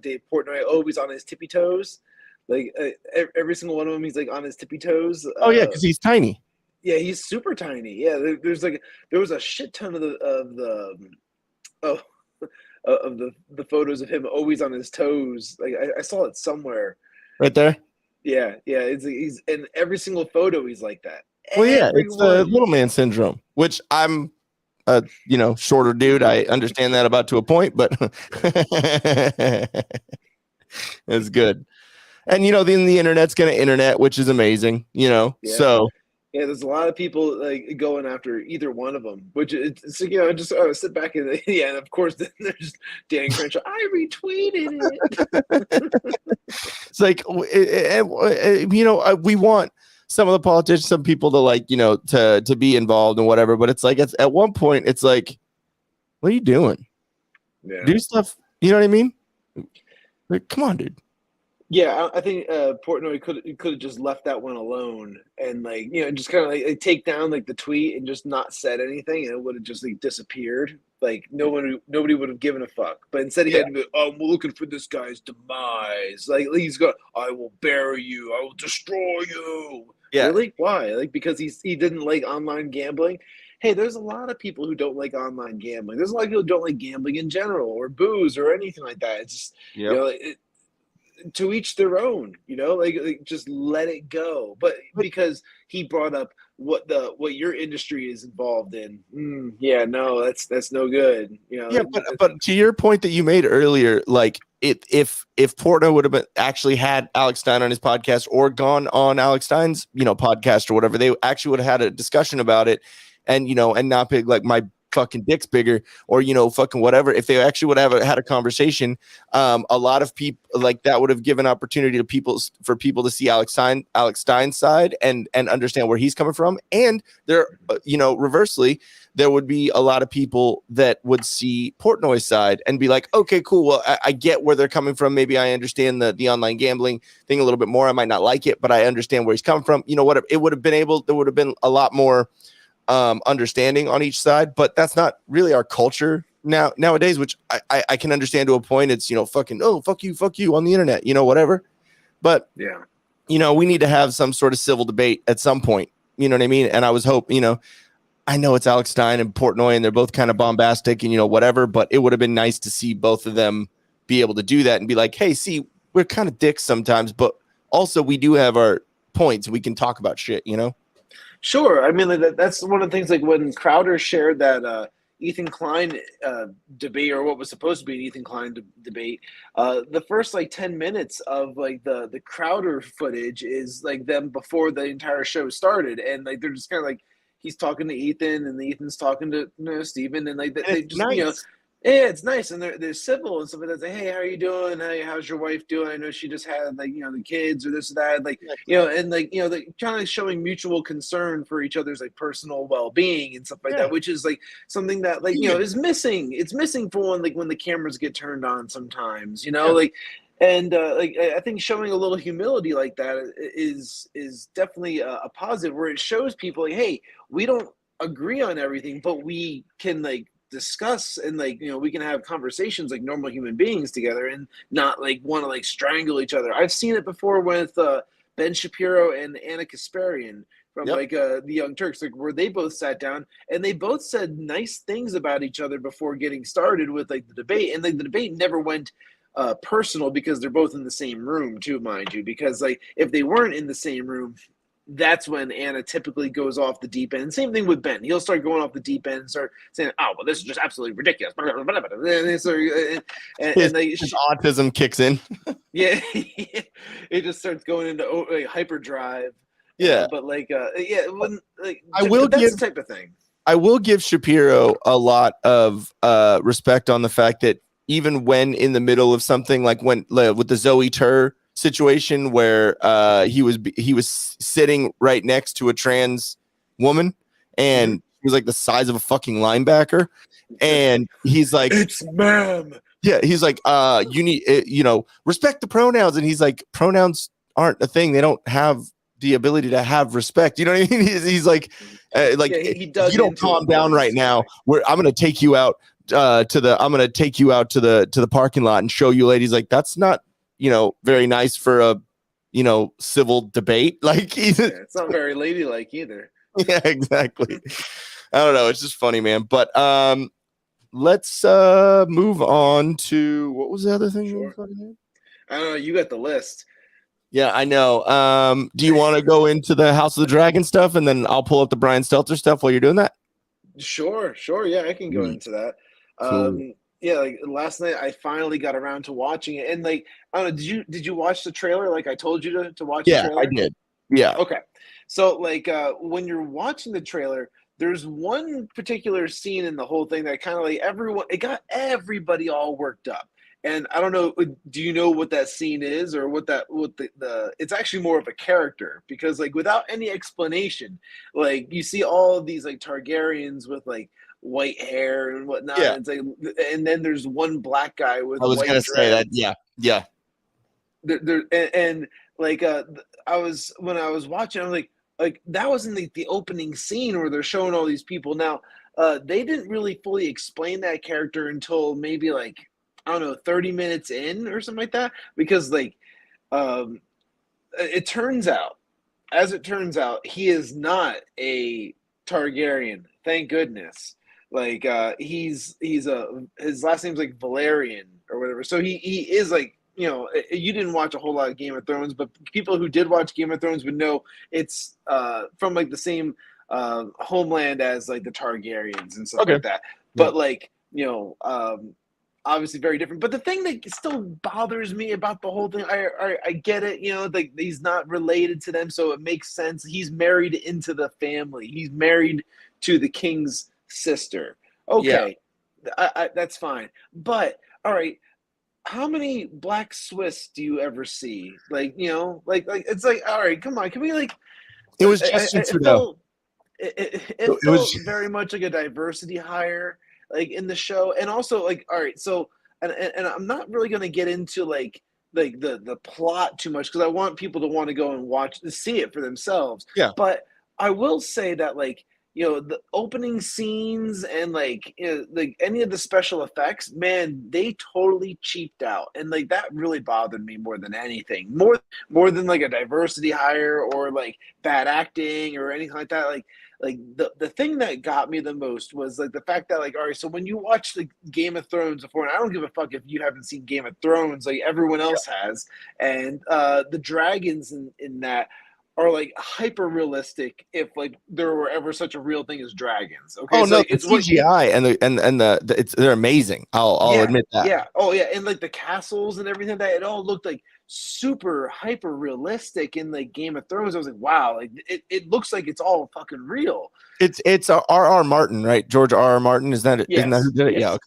Dave Portnoy always on his tippy toes, like every single one of them he's like on his tippy toes. Oh yeah, because he's tiny. Yeah, he's super tiny. Yeah, there was a shit ton of the photos of him always on his toes. Like I saw it somewhere. Right there. Yeah. He's in every single photo. He's like that. Well, yeah, it's the little man syndrome, which I'm a shorter dude. I understand that about to a point, but it's good. And then the internet's gonna internet, which is amazing. So yeah, there's a lot of people like going after either one of them, which it's just sit back and and of course then there's Dan Crenshaw. I retweeted it. It's like we want some of the politicians, some people to to be involved and whatever, but it's like at one point it's like, what are you doing? Yeah. Do stuff. You know what I mean? Like, come on, dude. Yeah, I think Portnoy could have just left that one alone and just kind of like take down like the tweet and just not said anything, and it would have just like disappeared. Like nobody would have given a fuck. But instead he had to be, we're looking for this guy's demise. Like he's going, I will bury you, I will destroy you. Yeah. Really? Why? Like because he didn't like online gambling. Hey, there's a lot of people who don't like online gambling. There's a lot of people who don't like gambling in general or booze or anything like that. It's just to each their own, like just let it go. But because he brought up what your industry is involved in, that's no good. Yeah, but to your point that you made earlier, like if Portnoy would have actually had Alex Stein on his podcast or gone on Alex Stein's podcast or whatever, they actually would have had a discussion about it, and and not be like my fucking dick's bigger or fucking whatever. If they actually would have had a conversation, a lot of people like that would have given opportunity to people to see Alex Stein's side and understand where he's coming from, and they're reversely there would be a lot of people that would see Portnoy's side and be like, okay, cool. Well, I get where they're coming from. Maybe I understand the online gambling thing a little bit more. I might not like it, but I understand where he's coming from. You know what? There would have been a lot more understanding on each side, but that's not really our culture nowadays, which I can understand to a point. It's, you know, fuck you on the internet, you know, whatever. But yeah, you know, we need to have some sort of civil debate at some point. You know what I mean? And I was hoping, you know, I know it's Alex Stein and Portnoy, and they're both kind of bombastic and, you know, whatever, but it would have been nice to see both of them be able to do that and be like, hey, see, we're kind of dicks sometimes, but also we do have our points. We can talk about shit, you know? Sure. I mean, that's one of the things, like when Crowder shared that Ethan Klein debate, or what was supposed to be an Ethan Klein debate, the first like 10 minutes of like the Crowder footage is like them before the entire show started, and like they're just kind of like, he's talking to Ethan and Ethan's talking to, you know, Steven, and like they just nice. You know, yeah, it's nice, and they're civil and stuff like that. Say, hey, how are you doing? Hey, how's your wife doing? I know she just had, like, you know, the kids or this or that, like, you know, and like, you know, they kind of showing mutual concern for each other's like personal well-being and stuff like that, which is like something that, like, you know, is missing. It's missing for one, like when the cameras get turned on sometimes, you know, like, and like I think showing a little humility like that is definitely a positive, where it shows people like, hey, we don't agree on everything, but we can like discuss, and like, you know, we can have conversations like normal human beings together, and not like want to like strangle each other. I've seen it before with Ben Shapiro and Anna Kasparian from like the Young Turks, like where they both sat down and they both said nice things about each other before getting started with like the debate, and like the debate never went personal, because they're both in the same room too, mind you, because like if they weren't in the same room, that's when Anna typically goes off the deep end. Same thing with Ben. He'll start going off the deep end and start saying, oh, well, this is just absolutely ridiculous. And his autism kicks in. Yeah. It just starts going into like, hyperdrive. Yeah. But like, when, like, that's the type of thing. I will give Shapiro a lot of respect on the fact that even when in the middle of something, like when with the Zoe Tur situation, where he was sitting right next to a trans woman, and he was like the size of a fucking linebacker, and he's like, it's ma'am. Yeah, he's like, you need, you know, respect the pronouns, and he's like, pronouns aren't a thing. They don't have the ability to have respect. You know what I mean? He's like, you don't calm down right now. I'm gonna take you out to the parking lot and show you ladies. Like, that's not, you know, very nice for a, you know, civil debate. Like, it's not very ladylike either. Yeah, exactly. I don't know. It's just funny, man. But let's move on to, what was the other thing? Sure. I don't know. You got the list. Yeah, I know. Do you want to go into the House of the Dragon stuff, and then I'll pull up the Brian Stelter stuff while you're doing that? Sure. Yeah, I can go into that. Cool. Yeah, like last night I finally got around to watching it, and like, I don't know, did you watch the trailer like I told you to watch the trailer? Yeah, I did. Yeah. Okay. So like when you're watching the trailer, there's one particular scene in the whole thing that kind of like it got everybody all worked up. And I don't know, do you know what that scene is, or what the it's actually more of a character, because like without any explanation, like you see all of these like Targaryens with like white hair and whatnot. Yeah. It's like, and then there's one black guy with. I was gonna say that. Yeah. And like when I was watching, I was like that was in the opening scene where they're showing all these people. Now they didn't really fully explain that character until maybe like, I don't know, 30 minutes in or something like that, because like it turns out he is not a Targaryen, thank goodness. Like his last name's like Valerian or whatever, so he is like, you know, you didn't watch a whole lot of Game of Thrones, but people who did watch Game of Thrones would know it's from like the same homeland as like the Targaryens and stuff like that. But like, you know, obviously very different. But the thing that still bothers me about the whole thing, I get it, you know, like he's not related to them, so it makes sense. He's married into the family. He's married to the king's sister. Okay, yeah. That's fine. But all right, how many Black Swiss do you ever see? Like, you know, like it's like, all right, come on, can we like? It was Justin Trudeau. it felt very much like a diversity hire, like in the show, and also like, all right, so and I'm not really going to get into like the plot too much because I want people to want to go and see it for themselves. Yeah. But I will say that like, you know, the opening scenes and like, you know, like any of the special effects, man, they totally cheaped out, and like that really bothered me more than anything, more than like a diversity hire or like bad acting or anything like that. Like the thing that got me the most was like the fact that like, all right, so when you watch the Game of Thrones before, and I don't give a fuck if you haven't seen Game of Thrones, like everyone else has, and the dragons in that are like hyper realistic if like there were ever such a real thing as dragons. Okay. Oh, so no, like, it's CGI and they're amazing. I'll admit that. Yeah. Oh yeah. And like the castles and everything, that it all looked like super hyper realistic in like Game of Thrones. I was like, wow, like it looks like it's all fucking real. It's R.R. Martin, right? George R.R. Martin. Isn't that who did it? Yes. Yeah. Okay.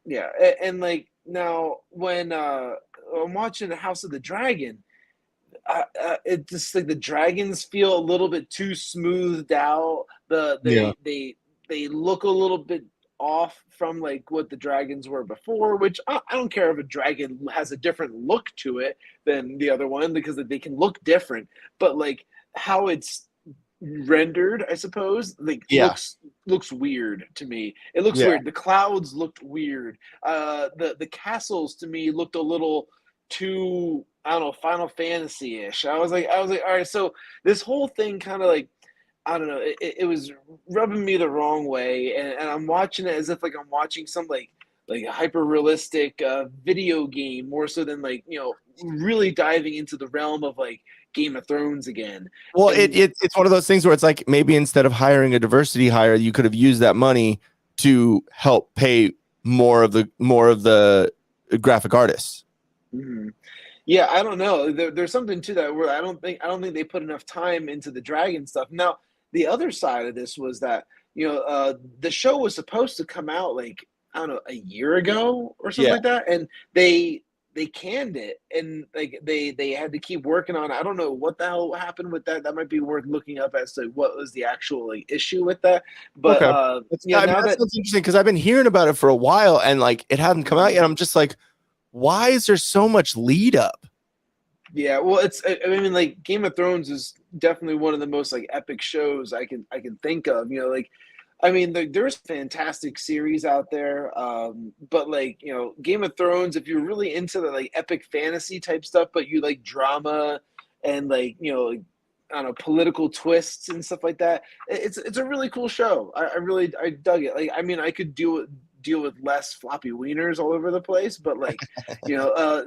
Yeah. And like now when I'm watching the House of the Dragon, it just like the dragons feel a little bit too smoothed out. They look a little bit off from like what the dragons were before, which I don't care if a dragon has a different look to it than the other one, because they can look different, but like how it's rendered, I suppose, like looks weird to me. It looks weird. The clouds looked weird. The castles to me looked a little too, I don't know, Final Fantasy-ish. I was like, all right, so this whole thing kind of like, I don't know, it was rubbing me the wrong way, and I'm watching it as if like I'm watching some like hyper realistic video game, more so than like, you know, really diving into the realm of like Game of Thrones again. Well, it's one of those things where it's like maybe instead of hiring a diversity hire, you could have used that money to help pay more of the graphic artists. Mm-hmm. Yeah, I don't know. There's something to that where I don't think they put enough time into the dragon stuff. Now, the other side of this was that, you know, the show was supposed to come out like, I don't know, a year ago or something like that, and they canned it, and like they had to keep working on it. I don't know what the hell happened with that. That might be worth looking up as to what was the actual like issue with that. But yeah, that sounds interesting because I've been hearing about it for a while, and like it hasn't come out yet. I'm just like, why is there so much lead up? Yeah, well, I mean, like Game of Thrones is definitely one of the most like epic shows I can think of. You know, like, I mean, there's fantastic series out there, but like, you know, Game of Thrones, if you're really into the like epic fantasy type stuff, but you like drama and like, you know, like, I don't know, political twists and stuff like that, it's a really cool show. I dug it. Like, I mean, I could deal with less floppy wieners all over the place, but like, you know,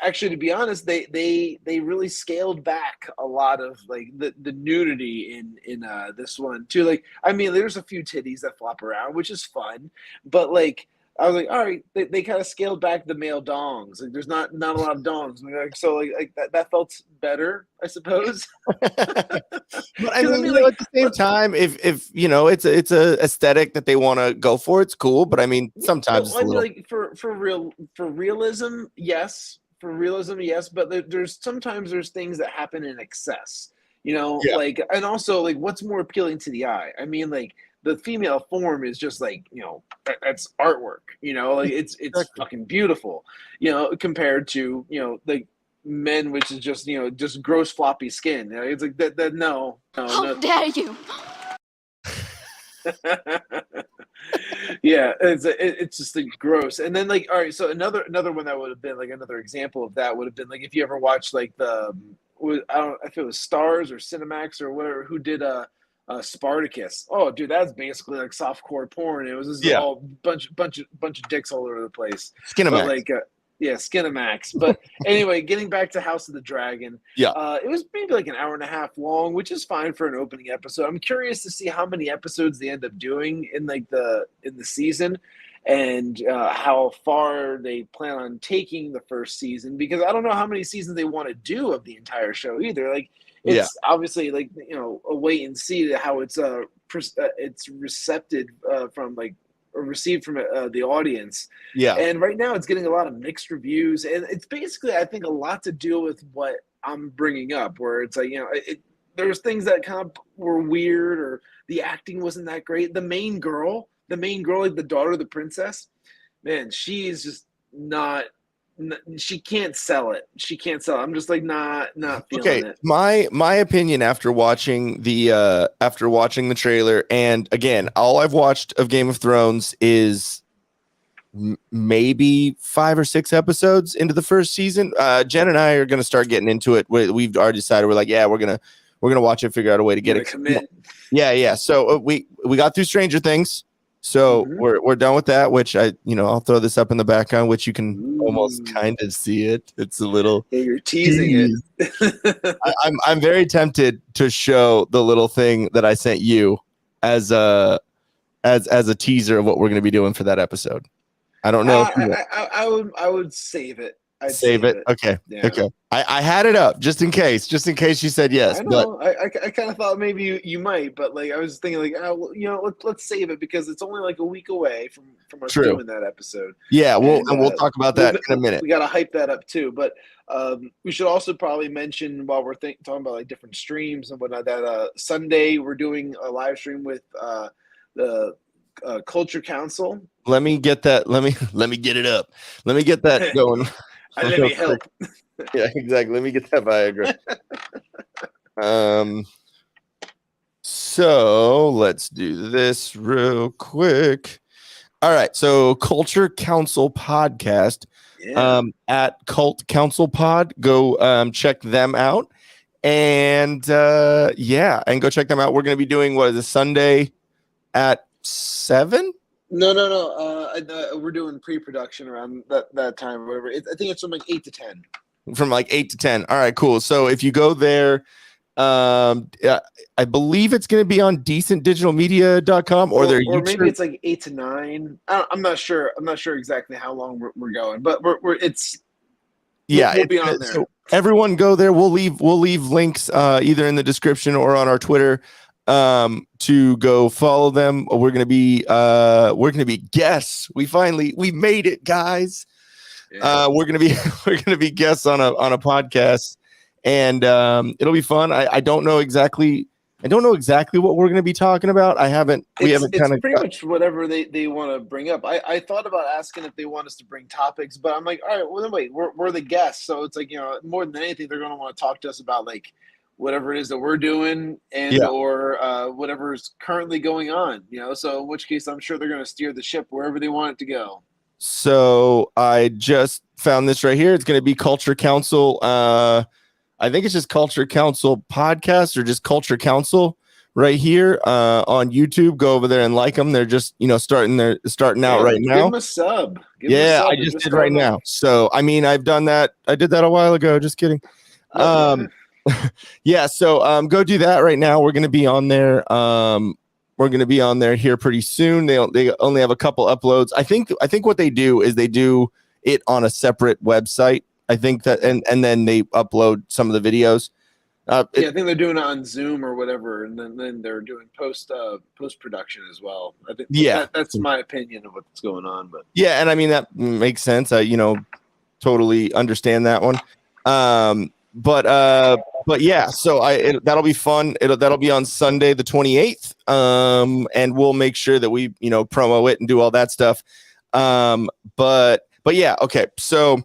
actually, to be honest, they really scaled back a lot of like the nudity in this one too. Like, I mean, there's a few titties that flop around, which is fun, but like, I was like, all right, they kind of scaled back the male dongs. Like, there's not a lot of dongs. Like, so like that felt better, I suppose. But I mean, like, at the same time, if you know, it's a aesthetic that they want to go for, it's cool. But I mean, sometimes it's a little... like for realism, yes. For realism, yes. But there's things that happen in excess. You know, like, and also like, what's more appealing to the eye? I mean, like, the female form is just like, you know, that's artwork, you know, like it's fucking beautiful, you know, compared to, you know, like men, which is just, you know, just gross floppy skin. You know, it's like that no. How dare you? Yeah, it's just like gross. And then like, all right, so another one that would have been like another example of that would have been like if you ever watched like I don't know if it was Stars or Cinemax or whatever, who did Spartacus. Oh, dude, that's basically like softcore porn. It was just all bunch of dicks all over the place. Skinamax. Like, Skinamax. But anyway, getting back to House of the Dragon. It was maybe like an hour and a half long, which is fine for an opening episode. I'm curious to see how many episodes they end up doing in like the season, and how far they plan on taking the first season, because I don't know how many seasons they want to do of the entire show either. Like, it's obviously like, you know, a wait and see to how it's received from like, or received from the audience. Yeah. And right now it's getting a lot of mixed reviews, and it's basically, I think, a lot to do with what I'm bringing up, where it's like, you know, there's things that kind of were weird, or the acting wasn't that great. The main girl, like the daughter of the princess, man, she is just not. She can't sell it. I'm just like not feeling it. My opinion after watching the trailer, and again, all I've watched of Game of Thrones is maybe 5 or 6 episodes into the first season. Jen and I are going to start getting into it. We've already decided we're like, yeah, we're gonna watch it, figure out a way to get it. Commit. Yeah. So we got through Stranger Things. So we're done with that, which I'll throw this up in the background, which you can almost kind of see it. It's a little. Yeah, you're teasing it. I'm very tempted to show the little thing that I sent you as a teaser of what we're going to be doing for that episode. I don't know. I would save it. I'd save it. Okay. Yeah. Okay. I had it up just in case you said yes. I know. I kind of thought maybe you might, but like I was thinking like, let's save it because it's only like a week away from us doing that episode. Yeah. We'll talk about that in a minute. We got to hype that up too, but we should also probably mention while we're talking about like different streams and whatnot that Sunday we're doing a live stream with the Culture Council. Let me get that. Let me get it up. Let me get that going. Let me help. Yeah, exactly. Let me get that Viagra. So let's do this real quick. All right. So Culture Council Podcast at Cult Council Pod. Go check them out. And and go check them out. We're going to be doing what is a Sunday at 7? No. We're doing pre-production around that time or whatever. I think it's from like 8 to 10. From like 8 to 10. All right, cool. So if you go there, I believe it's going to be on decentdigitalmedia.com or their YouTube. Or maybe it's like 8 to 9. I'm not sure. I'm not sure exactly how long we're going, but we'll be on there. So everyone go there. We'll leave links either in the description or on our Twitter to go follow them. We're gonna be guests. We made it, guys. Yeah. We're gonna be guests on a podcast, and it'll be fun. I don't know exactly what we're gonna be talking about. It's pretty much whatever they want to bring up. I thought about asking if they want us to bring topics, but I'm like, all right, well then wait, we're the guests, so it's like, more than anything they're gonna want to talk to us about like whatever it is that we're doing or whatever's currently going on, so in which case I'm sure they're going to steer the ship wherever they want it to go. So I just found this right here. It's going to be Culture Council. I think it's just Culture Council Podcast or just Culture Council right here on YouTube. Go over there and like them. They're just, starting out right now. Give them a sub. I just did right now. So, I mean, I've done that. I did that a while ago. Just kidding. So go do that right now. We're going to be on there. We're going to be on there here pretty soon. They only have a couple uploads. I think what they do is they do it on a separate website. I think that, and then they upload some of the videos. I think they're doing it on Zoom or whatever, and then they're doing post production as well. I think that's my opinion of what's going on. But yeah, and I mean that makes sense. I totally understand that one. But yeah, so that'll be fun. That'll be on Sunday the 28th. And we'll make sure that we promo it and do all that stuff. But yeah, okay. So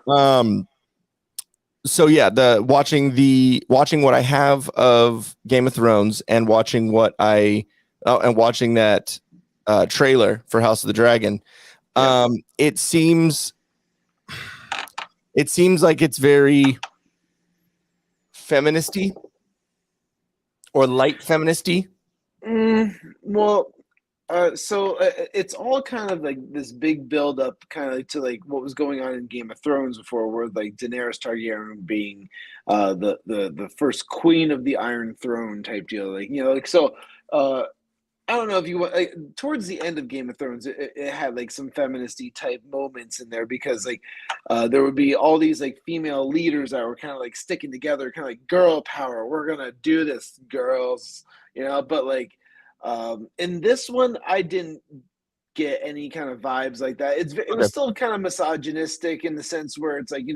watching what I have of Game of Thrones and watching watching that trailer for House of the Dragon. It seems like it's very feministy or light feministy. So it's all kind of like this big build up kind of to like what was going on in Game of Thrones before, where like Daenerys Targaryen being the first queen of the Iron Throne type deal, I don't know if you towards the end of Game of Thrones, it had like some feministy type moments in there because like there would be all these like female leaders that were kind of like sticking together, kind of like girl power. We're gonna do this, girls, But like in this one, I didn't get any kind of vibes like that. It was still kind of misogynistic in the sense where it's like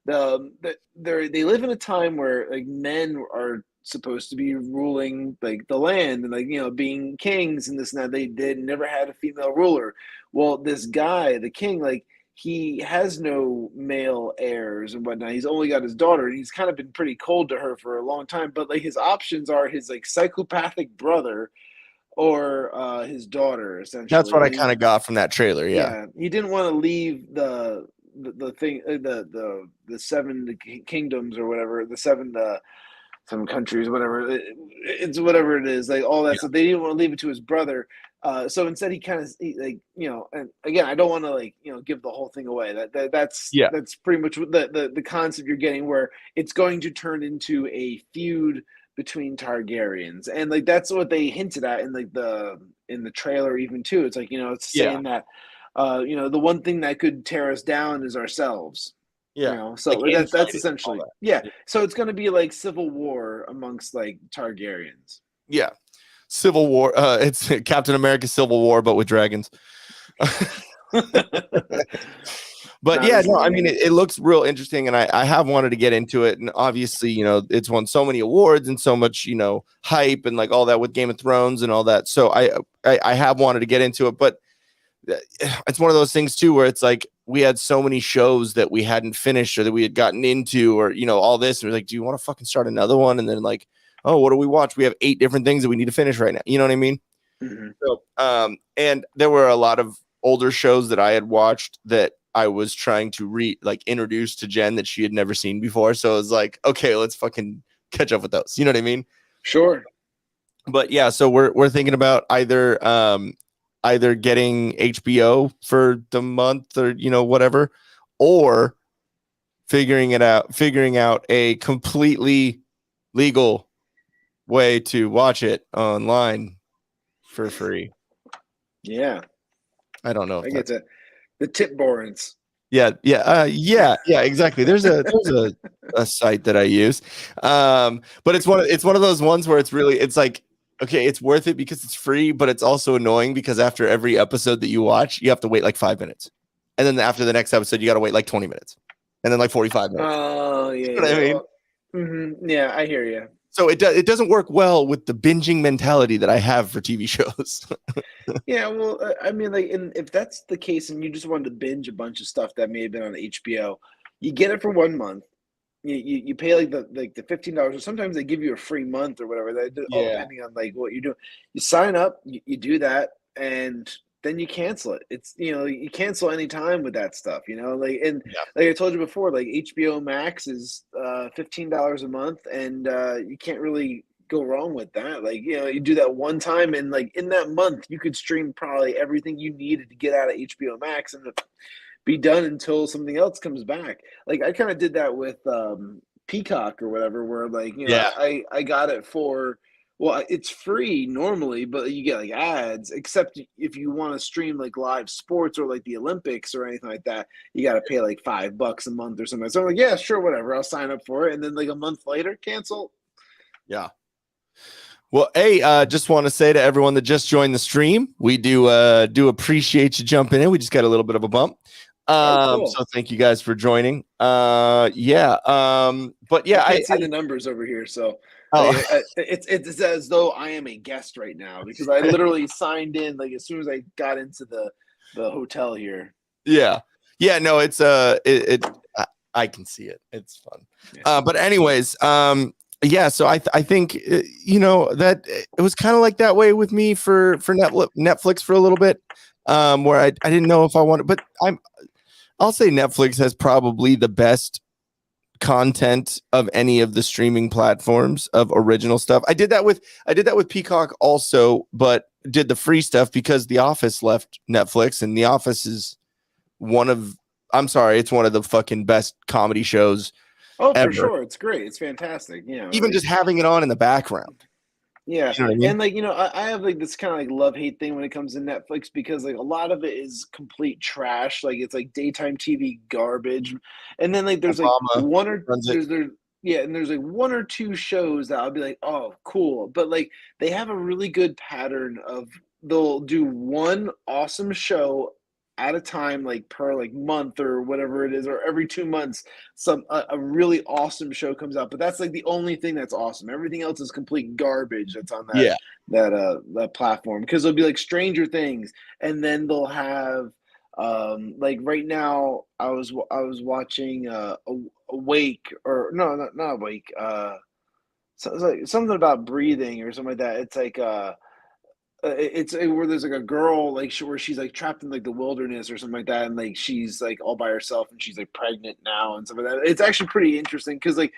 they live in a time where like men are supposed to be ruling like the land and like, you know, being kings and this and that. They never had a female ruler. Well, this guy, the king, like he has no male heirs and whatnot. He's only got his daughter, and he's kind of been pretty cold to her for a long time. But like his options are his like psychopathic brother or his daughter, essentially. That's what I kind of got from that trailer. Yeah. He didn't want to leave the thing, the seven kingdoms or whatever, the seven countries, whatever it's whatever it is, like all that. So they didn't want to leave it to his brother. So instead, he kind of like, you know, and again, I don't want to like, you know, give the whole thing away. That's pretty much the concept you're getting, where it's going to turn into a feud between Targaryens, and like that's what they hinted at in like in the trailer even too. It's like, you know, it's saying that you know, the one thing that could tear us down is ourselves. Yeah. You know, so like that's essentially So it's going to be like civil war amongst like Targaryens. Yeah. Civil War. It's Captain America Civil War, but with dragons. But yeah, no, I mean, it looks real interesting, and I have wanted to get into it. And obviously, you know, it's won so many awards and so much, you know, hype and like all that with Game of Thrones and all that. So I have wanted to get into it, but it's one of those things too, where it's like we had so many shows that we hadn't finished or that we had gotten into, or, you know, all this. And we're like, do you want to fucking start another one? And then like, oh, what do we watch? We have 8 different things that we need to finish right now. You know what I mean? Mm-hmm. So, and there were a lot of older shows that I had watched that I was trying to introduce to Jen that she had never seen before. So it was like, okay, let's fucking catch up with those. You know what I mean? Sure. But yeah, so we're thinking about either getting HBO for the month or, you know, whatever, or figuring out a completely legal way to watch it online for free. Yeah. I don't know. I get that. The tip borings. Yeah, exactly. There's a site that I use. But it's one of those ones where it's like, okay, it's worth it because it's free, but it's also annoying because after every episode that you watch, you have to wait like 5 minutes. And then after the next episode, you got to wait like 20 minutes. And then like 45 minutes. Oh, yeah. You know what I mean? Mm-hmm. Yeah, I hear you. So it doesn't work well with the binging mentality that I have for TV shows. Yeah, well, I mean, like, and if that's the case, and you just wanted to binge a bunch of stuff that may have been on HBO, you get it for 1 month. You pay like the $15, or sometimes they give you a free month or whatever. Depending on like what you're doing. You sign up, you do that, and then you cancel it. It's, you know, you cancel any time with that stuff, you know, like, and like I told you before, like HBO Max is $15 a month, and you can't really go wrong with that. Like, you know, you do that one time, and like in that month you could stream probably everything you needed to get out of HBO Max and be done until something else comes back. Like I kind of did that with Peacock or whatever, where like, you know, I got it for, well, it's free normally, but you get like ads, except if you want to stream like live sports or like the Olympics or anything like that, you got to pay like $5 a month or something. So I'm like, yeah, sure, whatever, I'll sign up for it. And then like a month later, cancel. Yeah. Well, hey, just want to say to everyone that just joined the stream, we do appreciate you jumping in. We just got a little bit of a bump. Cool. So thank you guys for joining. But yeah, I see the numbers over here. So it's as though I am a guest right now, because I literally signed in like as soon as I got into the hotel here. Yeah. No, it's I can see it. It's fun. Yeah. But anyways, yeah. So I think you know that it was kind of like that way with me for Netflix for a little bit, where I didn't know if I wanted, but I'll say Netflix has probably the best content of any of the streaming platforms of original stuff. I did that with Peacock also, but did the free stuff because The Office left Netflix, and The Office is one of the fucking best comedy shows. Oh, ever. For sure. It's great. It's fantastic. Yeah. Even just having it on in the background. Yeah. You know what I mean? And like, you know, I have like this kind of like love-hate thing when it comes to Netflix, because like a lot of it is complete trash. Like it's like daytime TV garbage. And then like there's Obama like there's like 1 or 2 shows that I'll be like, oh, cool. But like they have a really good pattern of, they'll do one awesome show at a time, like per like month or whatever it is, or every 2 months, a really awesome show comes out. But that's like the only thing that's awesome. Everything else is complete garbage that's on that platform, because it'll be like Stranger Things, and then they'll have like right now I was watching Awake, or no, not Awake, so it's like something about breathing or something like that. It's like it's where there's like a girl like where she's like trapped in like the wilderness or something like that, and like she's like all by herself and she's like pregnant now and stuff like that. It's actually pretty interesting because like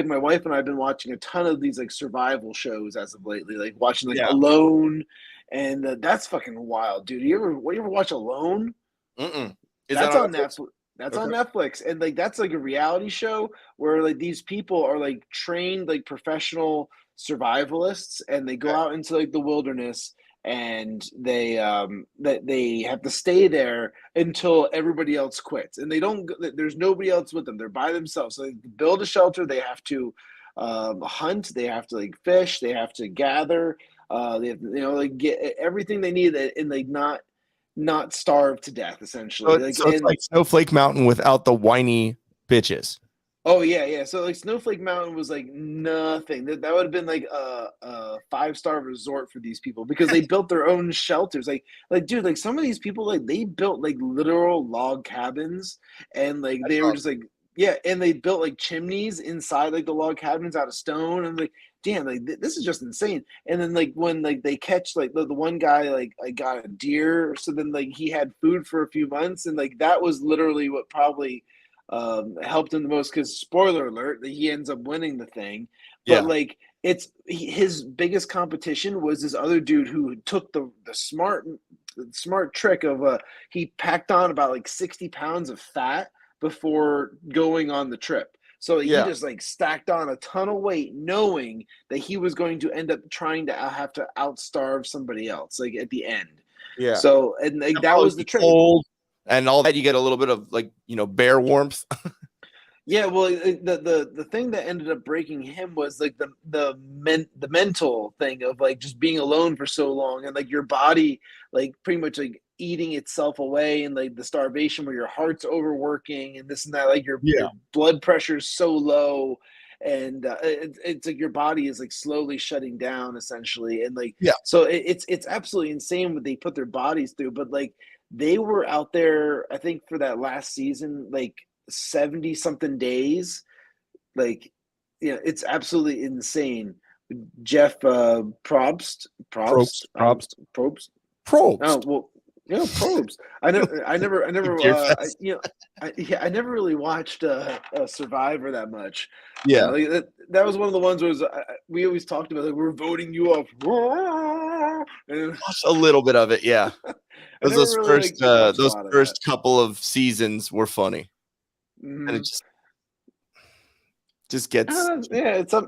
my wife and I have been watching a ton of these like survival shows as of lately, like watching like Alone, and that's fucking wild, dude. You ever watch Alone? Mm-mm. That's on Netflix. That's on Netflix, and like that's like a reality show where like these people are like trained like professional survivalists, and they go out into like the wilderness, and they have to stay there until everybody else quits, and there's nobody else with them. They're by themselves. So they build a shelter. They have to hunt. They have to like fish. They have to gather. They have to, like get everything they need, and like not starve to death, essentially. So it's like Snowflake Mountain without the whiny bitches. Oh yeah. So like Snowflake Mountain was like nothing. That would have been like a 5-star resort for these people, because they built their own shelters. Like dude, like some of these people, like they built like literal log cabins, and like they were just like and they built like chimneys inside like the log cabins out of stone, and like damn, like this is just insane. And then like when like they catch like the one guy like got a deer, so then like he had food for a few months, and like that was literally what probably helped him the most, because spoiler alert, that he ends up winning the thing. But like his biggest competition was this other dude who took the smart trick of he packed on about like 60 pounds of fat before going on the trip. So he just like stacked on a ton of weight, knowing that he was going to end up trying to have to outstarve somebody else like at the end. Yeah. So and like, that was the trick. And all that, you get a little bit of like, bear warmth. Yeah, well, the thing that ended up breaking him was like the mental thing of like just being alone for so long, and like your body like pretty much like eating itself away, and like the starvation where your heart's overworking and this and that, like your blood pressure is so low, and it's like your body is like slowly shutting down essentially, and like so it's absolutely insane what they put their bodies through. But like they were out there, I think for that last season, like 70 something days, like it's absolutely insane. Jeff Probst. Oh well, Probst. I never I never really watched Survivor that much. Like that was one of the ones where we always talked about like, we're voting you off. And a little bit of it, those first couple of seasons were funny. And it just gets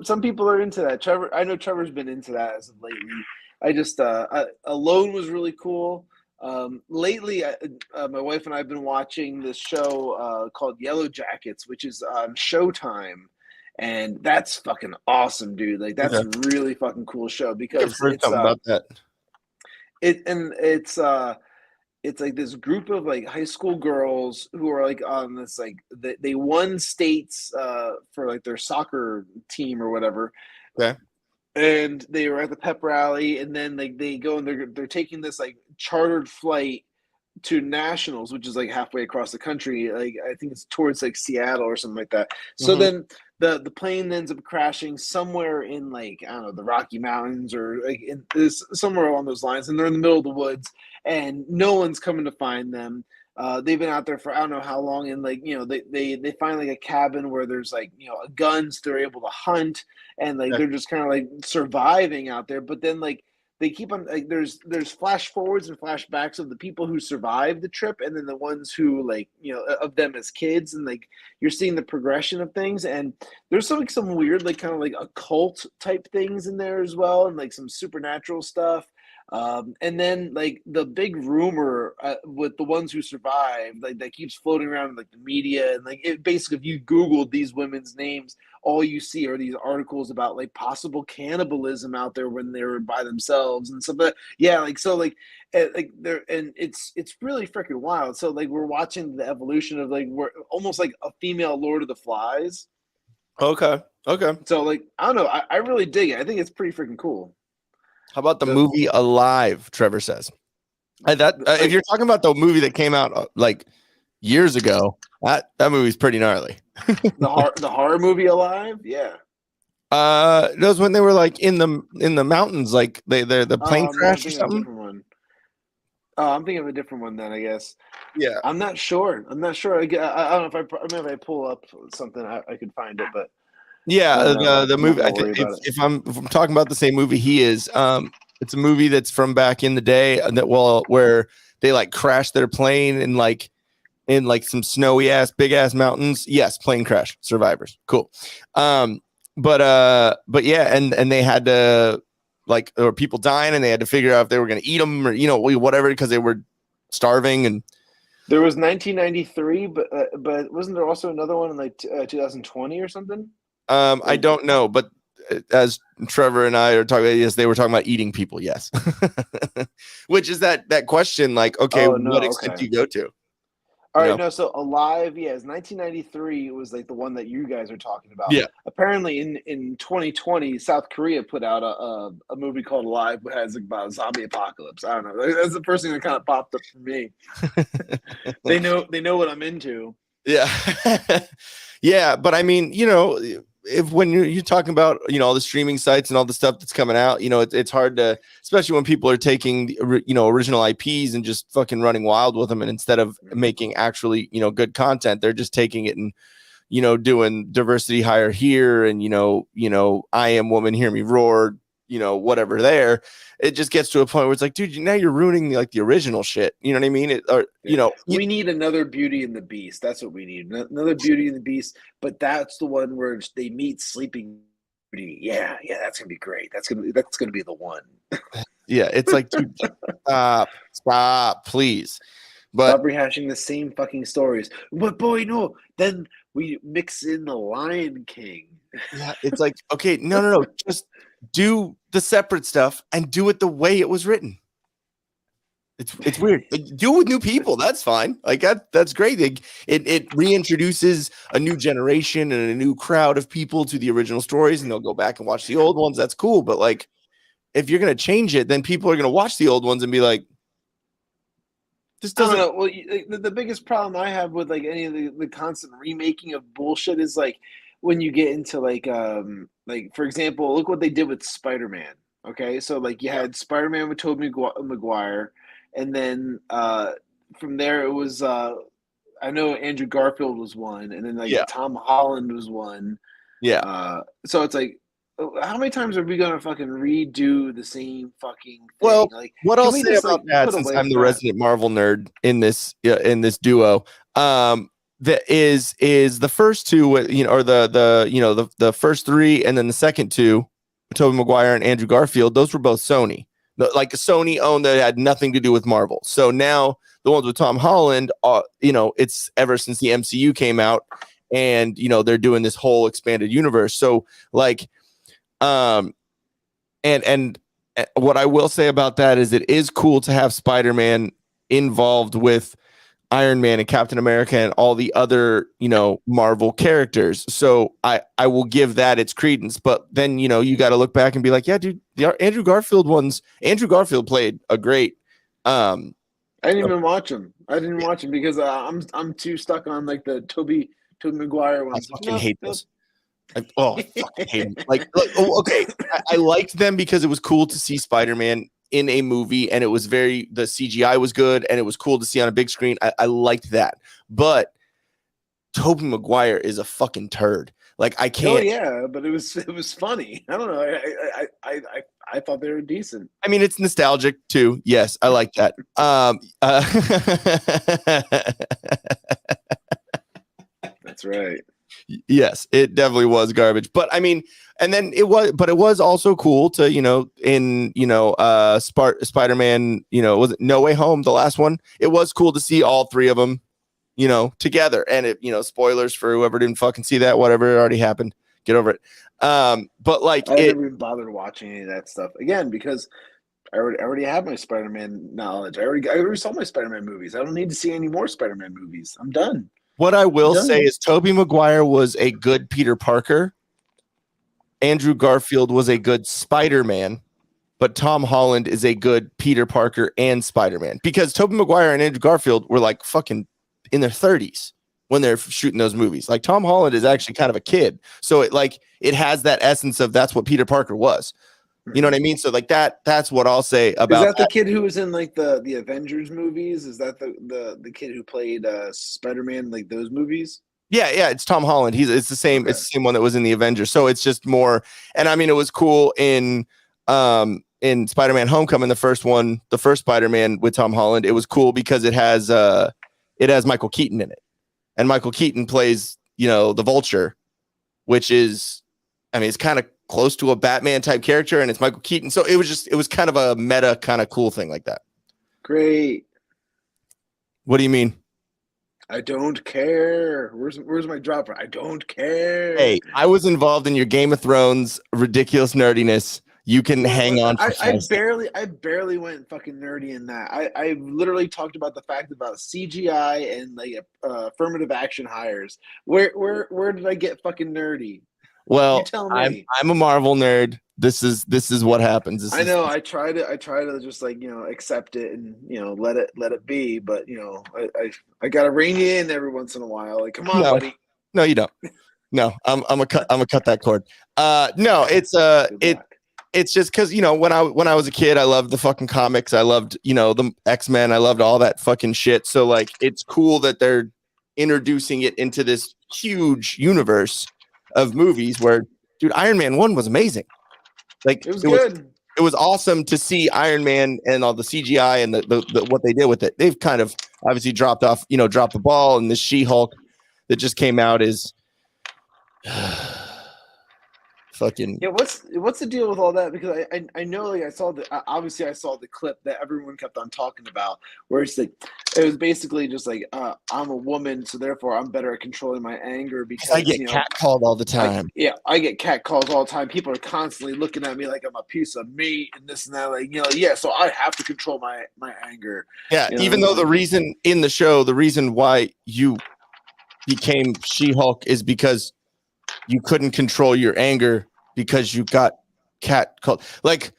some people are into that. I know Trevor's been into that as of lately. I just Alone was really cool. Lately my wife and I have been watching this show called Yellow Jackets, which is on Showtime, and that's fucking awesome, dude. Like that's a really fucking cool show, because it's about that. It's like this group of like high school girls who are like on this like they won states for like their soccer team or whatever. Okay. And they were at the pep rally, and then like they go and they're taking this like chartered flight to nationals, which is like halfway across the country. Like I think it's towards like Seattle or something like that. So then the plane ends up crashing somewhere in like, I don't know, the Rocky Mountains or like somewhere along those lines, and they're in the middle of the woods, and no one's coming to find them. They've been out there for I don't know how long, and like they find like a cabin where there's like guns. They're able to hunt, and like they're just kind of like surviving out there. But then like they keep on like there's flash forwards and flashbacks of the people who survived the trip, and then the ones who like of them as kids, and like you're seeing the progression of things. And there's some weird like kind of like occult type things in there as well, and like some supernatural stuff. And then like the big rumor with the ones who survived, like that keeps floating around in like the media, and like it basically, if you Googled these women's names, all you see are these articles about like possible cannibalism out there when they're by themselves and stuff. But yeah, like so like there, and it's really freaking wild. So like we're watching the evolution of like we're almost like a female Lord of the Flies. Okay. So like I don't know, I really dig it. I think it's pretty freaking cool. How about the movie Alive? Trevor says if you're talking about the movie that came out like years ago, that movie's pretty gnarly. the horror movie Alive, yeah. That was when they were like in the mountains, like the plane crash or something. I'm thinking of a different one then, I guess. Yeah, I'm not sure. I don't know if I pull up something, I could find it, but yeah, the movie. I think if I'm talking about the same movie, he is. It's a movie that's from back in the day where they like crashed their plane in like some snowy ass big ass mountains. Yes, plane crash survivors. Cool. But yeah, and they had to like there were people dying and they had to figure out if they were going to eat them or whatever because they were starving. And there was 1993, but wasn't there also another one in like 2020 or something? I don't know, but as Trevor and I are talking about, yes, they were talking about eating people. Yes, which is that question like, okay, what extent do you go to? All right, no, so Alive, yeah, it's 1993. It was like the one that you guys are talking about. Yeah. Apparently, in 2020, South Korea put out a movie called Alive, that has about a zombie apocalypse. I don't know. That's the first thing that kind of popped up for me. They know what I'm into. Yeah, yeah, but I mean, if when you're talking about all the streaming sites and all the stuff that's coming out, it's hard to, especially when people are taking the original IPs and just fucking running wild with them, and instead of making actually good content, they're just taking it and doing diversity hire here and I Am Woman, Hear Me Roar, whatever there. It just gets to a point where it's like, dude, now you're ruining the original shit. You know what I mean? We need another Beauty and the Beast. That's what we need. Another Beauty and the Beast, but that's the one where they meet Sleeping Beauty. Yeah, that's gonna be great. That's gonna be the one. Yeah, it's like, dude, stop, please. But stop rehashing the same fucking stories. But boy, no. Then we mix in the Lion King. Yeah, it's like, okay, no, just do the separate stuff and do it the way it was written. It's weird. Do it with new people. That's fine. Like that's great. It reintroduces a new generation and a new crowd of people to the original stories, and they'll go back and watch the old ones. That's cool. But like, if you're gonna change it, then people are gonna watch the old ones and be like, this doesn't. I don't know. Well, the biggest problem I have with like any of the constant remaking of bullshit is like when you get into like for example, look what they did with Spider-Man. Okay, so like you had Spider-Man with Tobey Maguire, and then from there it was I know Andrew Garfield was one, and then like Tom Holland was one. Yeah. So it's like, how many times are we gonna fucking redo the same fucking thing? Well, like, what I'll say about that, since I'm the resident Marvel nerd in this duo, that is the first two, or the first three, and then the second two, Tobey Maguire and Andrew Garfield, those were both Sony. Like Sony owned that, had nothing to do with Marvel. So now the ones with Tom Holland, it's ever since the MCU came out, and they're doing this whole expanded universe. So like, and what I will say about that is it is cool to have Spider-Man involved with Iron Man and Captain America and all the other, Marvel characters. So I will give that its credence. But then, you got to look back and be like, yeah, dude, the Andrew Garfield played a great. I didn't even watch him. I didn't watch him because I'm too stuck on like the Tobey Maguire ones. I fucking hate those. I fucking hate them. Okay. I liked them because it was cool to see Spider-Man in a movie, and it was the CGI was good, and it was cool to see on a big screen. I liked that. But Tobey Maguire is a fucking turd. Like, I can't. Oh yeah, but it was funny. I don't know. I thought they were decent. I mean, it's nostalgic too. Yes, I like that. That's right. Yes, it definitely was garbage. But I mean, and then it was also cool to, Spider-Man, was it No Way Home, the last one? It was cool to see all three of them, together. And it, spoilers for whoever didn't fucking see that, whatever, it already happened. Get over it. But like I never even bothered watching any of that stuff again because I already have my Spider-Man knowledge. I already saw my Spider-Man movies. I don't need to see any more Spider-Man movies. I'm done. What I will say is Tobey Maguire was a good Peter Parker. Andrew Garfield was a good Spider-Man, but Tom Holland is a good Peter Parker and Spider-Man because Tobey Maguire and Andrew Garfield were like fucking in their 30s when they're shooting those movies. Like Tom Holland is actually kind of a kid. So it has that essence of that's what Peter Parker was. You know what I mean? So like that's what I'll say about. Is that the kid who was in like the Avengers movies? Is that the kid who played Spider-Man, like those movies? Yeah, it's Tom Holland. It's the same. Okay. It's the same one that was in the Avengers. So it's just more. And I mean, it was cool in Spider-Man: Homecoming, the first Spider-Man with Tom Holland. It was cool because it has Michael Keaton in it, and Michael Keaton plays the Vulture, which is, I mean, it's kind of close to a Batman type character, and it's Michael Keaton. So it was kind of a meta kind of cool thing like that. Great. What do you mean? I don't care. Where's my dropper? I don't care. Hey, I was involved in your Game of Thrones ridiculous nerdiness. You can hang on. I barely went fucking nerdy in that. I literally talked about the fact about CGI and like affirmative action hires. Where did I get fucking nerdy? Well, I'm a Marvel nerd. This is what happens. I know. I try to just like accept it and let it be. But I gotta rein you in every once in a while. Like, come on, buddy. No, you don't. No, I'm gonna cut that cord. No, it's just because when I was a kid, I loved the fucking comics. I loved the X-Men. I loved all that fucking shit. So like, it's cool that they're introducing it into this huge universe of movies where, dude, Iron Man 1 was amazing. Like it was good. It was awesome to see Iron Man and all the CGI and the what they did with it. They've kind of obviously dropped the ball, and the She-Hulk that just came out is fucking. Yeah, what's the deal with all that? Because I know, like, I saw the clip that everyone kept on talking about, where it's like it was basically just like I'm a woman, so therefore I'm better at controlling my anger because I get catcalled all the time. I get catcalled all the time. People are constantly looking at me like I'm a piece of meat and this and that. Like so I have to control my anger. Yeah, even though the reason in the show, the reason why you became She-Hulk is because you couldn't control your anger because you got catcalled. Like,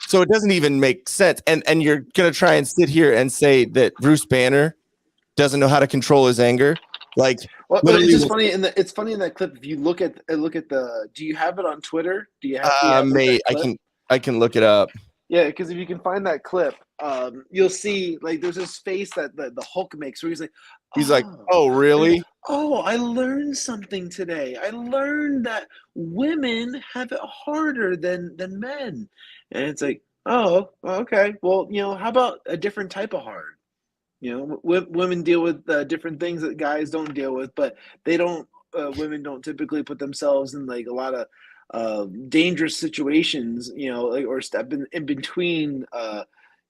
so it doesn't even make sense. And you're gonna try and sit here and say that Bruce Banner doesn't know how to control his anger. Like, well, it's just funny. It's funny in that clip. If you look at the, do you have it on Twitter? Do you have? Mate, I can look it up. Yeah, because if you can find that clip, you'll see like there's this face that the Hulk makes where he's like, oh, really? Oh, I learned something today. I learned that women have it harder than men. And it's like, oh, okay. Well, how about a different type of hard? Women deal with different things that guys don't deal with, but they don't. Women don't typically put themselves in like a lot of dangerous situations, or step in between,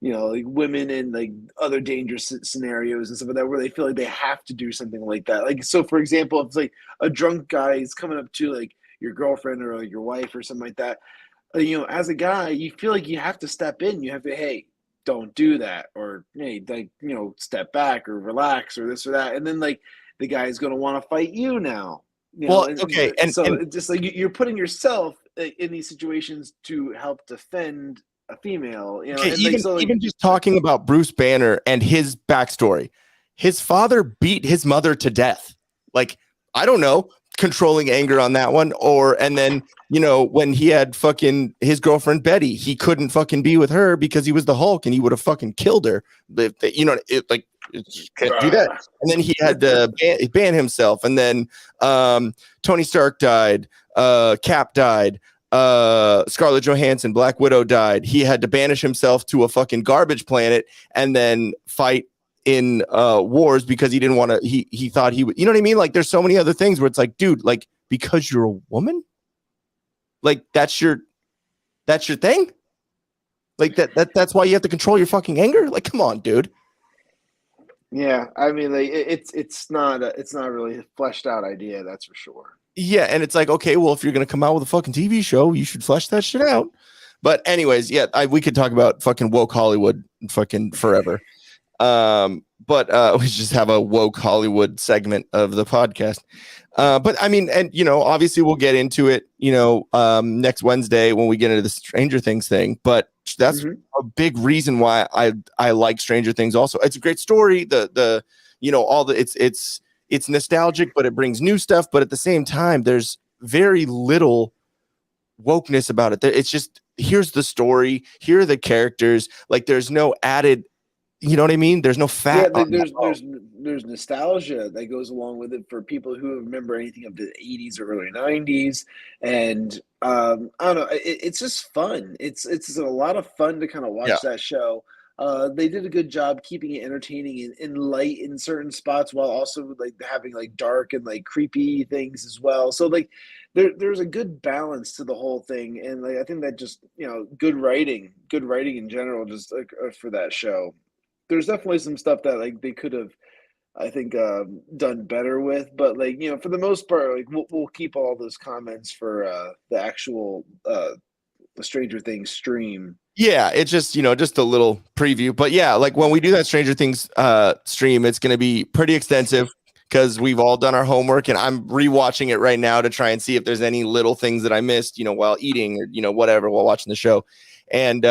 like women and like other dangerous scenarios and stuff like that, where they feel like they have to do something like that. Like, so for example, if it's like a drunk guy is coming up to like your girlfriend or like your wife or something like that, as a guy, you feel like you have to step in. You have to, hey, don't do that, or hey, like step back or relax or this or that, and then like the guy's gonna want to fight you now. Okay, and so it's just like you're putting yourself in these situations to help defend a female. Okay, even just talking about Bruce Banner and his backstory, his father beat his mother to death. Like, I don't know, controlling anger on that one, and then when he had fucking his girlfriend Betty, he couldn't fucking be with her because he was the Hulk and he would have fucking killed her. Can't do that. And then he had to ban himself. And then Tony Stark died. Cap died. Scarlett Johansson, Black Widow died. He had to banish himself to a fucking garbage planet and then fight in wars because he didn't want to. He thought he would. You know what I mean? Like, there's so many other things where it's like, dude, like, because you're a woman, like that's your thing. Like that's why you have to control your fucking anger. Like, come on, dude. Yeah, I mean, like it's not a really fleshed out idea, that's for sure. Yeah, and it's like, okay, well, if you're gonna come out with a fucking TV show, you should flesh that shit out. But anyways, yeah, we could talk about fucking woke Hollywood fucking forever. But we just have a woke Hollywood segment of the podcast. But I mean, and obviously we'll get into it, next Wednesday when we get into the Stranger Things thing. But that's a big reason why I like Stranger Things. Also, it's a great story. It's nostalgic, but it brings new stuff. But at the same time, there's very little wokeness about it. It's just, here's the story, here are the characters. Like, there's no added, you know what I mean? There's no fat. Yeah, there's nostalgia that goes along with it for people who remember anything of the 80s or early 90s. And I don't know, it's just fun. It's a lot of fun to kind of watch that show. They did a good job keeping it entertaining and light in certain spots, while also like having like dark and like creepy things as well. So like there's a good balance to the whole thing, and like I think that just good writing in general, just like for that show. There's definitely some stuff that like they could have, I think, done better with, but like for the most part, like we'll keep all those comments for the actual the Stranger Things stream. Yeah, it's just just a little preview, but yeah, like when we do that Stranger Things stream, it's going to be pretty extensive because we've all done our homework, and I'm rewatching it right now to try and see if there's any little things that I missed, while eating or whatever while watching the show, and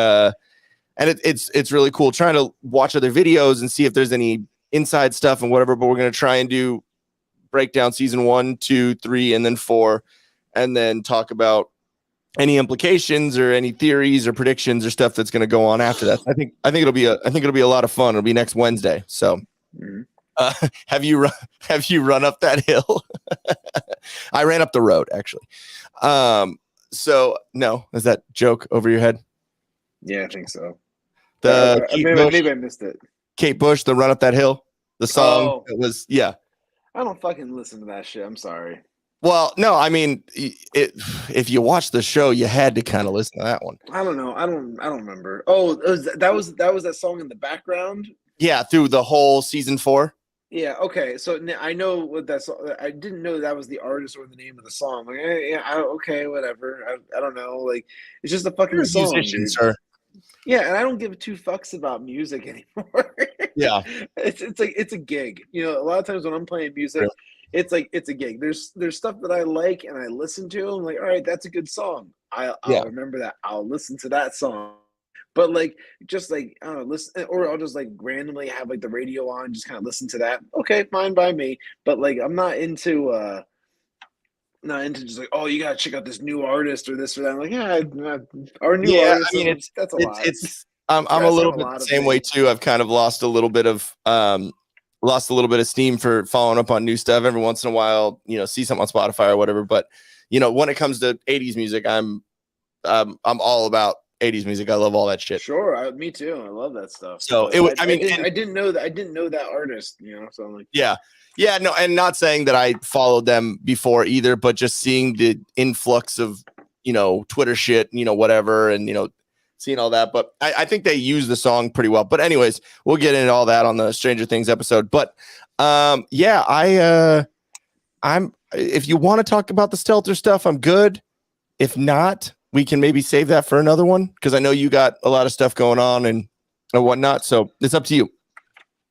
it's really cool trying to watch other videos and see if there's any inside stuff and whatever. But we're going to try and break down season 1, 2, 3, and then 4, and then talk about any implications or any theories or predictions or stuff that's going to go on after that. I think it'll be a lot of fun. It'll be next Wednesday. So, have you run up that hill? I ran up the road actually. So no, is that joke over your head? Yeah, I think so. Maybe I missed it. Kate Bush, the Run Up That Hill, the song. It was, yeah. I don't fucking listen to that shit. I'm sorry. Well, no, I mean, if you watch the show, you had to kind of listen to that one. I don't know. I don't remember. Oh, that was that song in the background. Yeah, through the whole season 4. Yeah. Okay. So I know what that song. I didn't know that was the artist or the name of the song. Like, okay, whatever. I don't know. Like, it's just a fucking song. Musician, sir. Yeah, and I don't give 2 fucks about music anymore. Yeah, it's like it's a gig. A lot of times when I'm playing music, really? It's like it's a gig. There's stuff that I like and I listen to. I'm like, all right, that's a good song. I'll remember that. I'll listen to that song. But like, just like I don't know, listen, or I'll just like randomly have like the radio on, just kind of listen to that. Okay, fine by me. But like, I'm not into just like, oh, you gotta check out this new artist or this or that. I'm like, our new artist. I mean, that's a lot. I'm a little bit the same way too. I've kind of lost a little bit of steam for following up on new stuff. Every once in a while, see something on Spotify or whatever. But when it comes to 80s music, I'm all about 80s music. I love all that shit. Sure, me too. I love that stuff. So I didn't know that artist. So I'm like, yeah, no, and not saying that I followed them before either, but just seeing the influx of Twitter shit, whatever, and seeing all that. But I think they use the song pretty well. But anyways, we'll get into all that on the Stranger Things episode. But I'm if you want to talk about the Stelter stuff, I'm good. If not, we can maybe save that for another one, because I know you got a lot of stuff going on and whatnot. So it's up to you.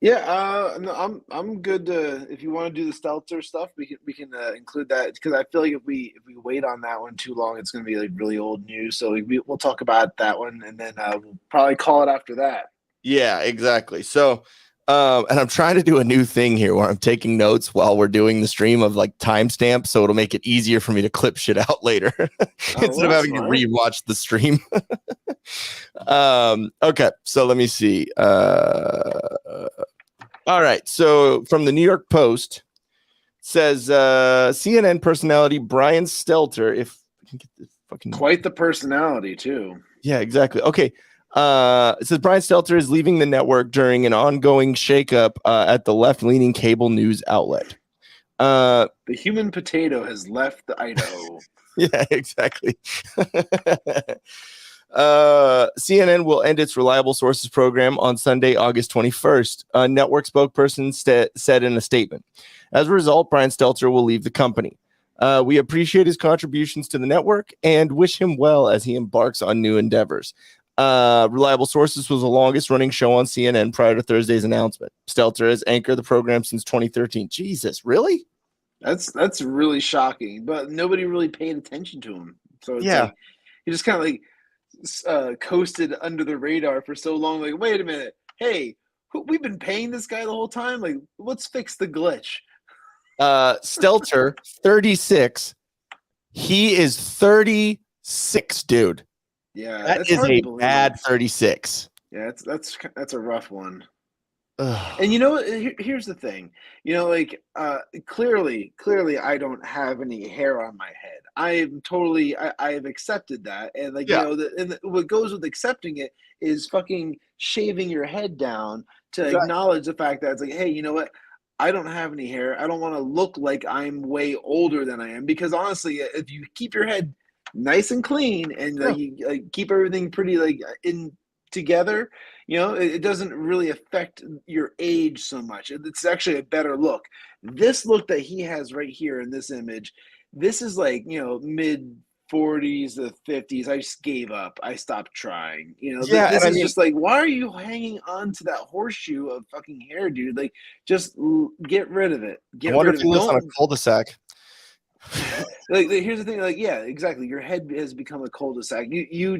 Yeah, no, I'm good. If you want to do the Stelter stuff, we can include that, because I feel like if we wait on that one too long, it's going to be like really old news. So we'll talk about that one, and then we'll probably call it after that. Yeah, exactly. So, and I'm trying to do a new thing here where I'm taking notes while we're doing the stream of like timestamps, so it'll make it easier for me to clip shit out later instead of having to rewatch the stream. Okay, so let me see. All right, so from the New York Post says CNN personality Brian Stelter, if I can get this fucking quite the personality too. Yeah, exactly. Okay. It says Brian Stelter is leaving the network during an ongoing shakeup at the left-leaning cable news outlet. The human potato has left Idaho. Yeah, exactly. CNN will end its Reliable Sources program on Sunday, August 21st. A network spokesperson said in a statement. As a result, Brian Stelter will leave the company. We appreciate his contributions to the network and wish him well as he embarks on new endeavors. Reliable Sources was the longest running show on CNN prior to Thursday's announcement. Stelter has anchored the program since 2013. Jesus, really? That's really shocking, but nobody really paid attention to him. So it's like he just kind of like coasted under the radar for so long. Like, wait a minute, hey, we've been paying this guy the whole time. Like, let's fix the glitch. Stelter, 36. He is 36, dude. Yeah, that is a bad 36. Yeah, that's a rough one. Ugh. And you know what? Here's the thing. You know, like clearly, I don't have any hair on my head. I've accepted that, and like you know, what goes with accepting it is fucking shaving your head down to acknowledge the fact that it's like, hey, you know what? I don't have any hair. I don't want to look like I'm way older than I am, because honestly, if you keep your head nice and clean and you keep everything pretty like in together, you know, it doesn't really affect your age so much. It's actually a better look. This look that he has right here in this image, this is like, you know, mid 40s to 50s. I just gave up. I stopped trying. You know, this is just like, why are you hanging on to that horseshoe of fucking hair, dude? Like, just get rid of it. I wonder if he lives on a cul-de-sac. Like, here's the thing, like, yeah, exactly. Your head has become a cul-de-sac. You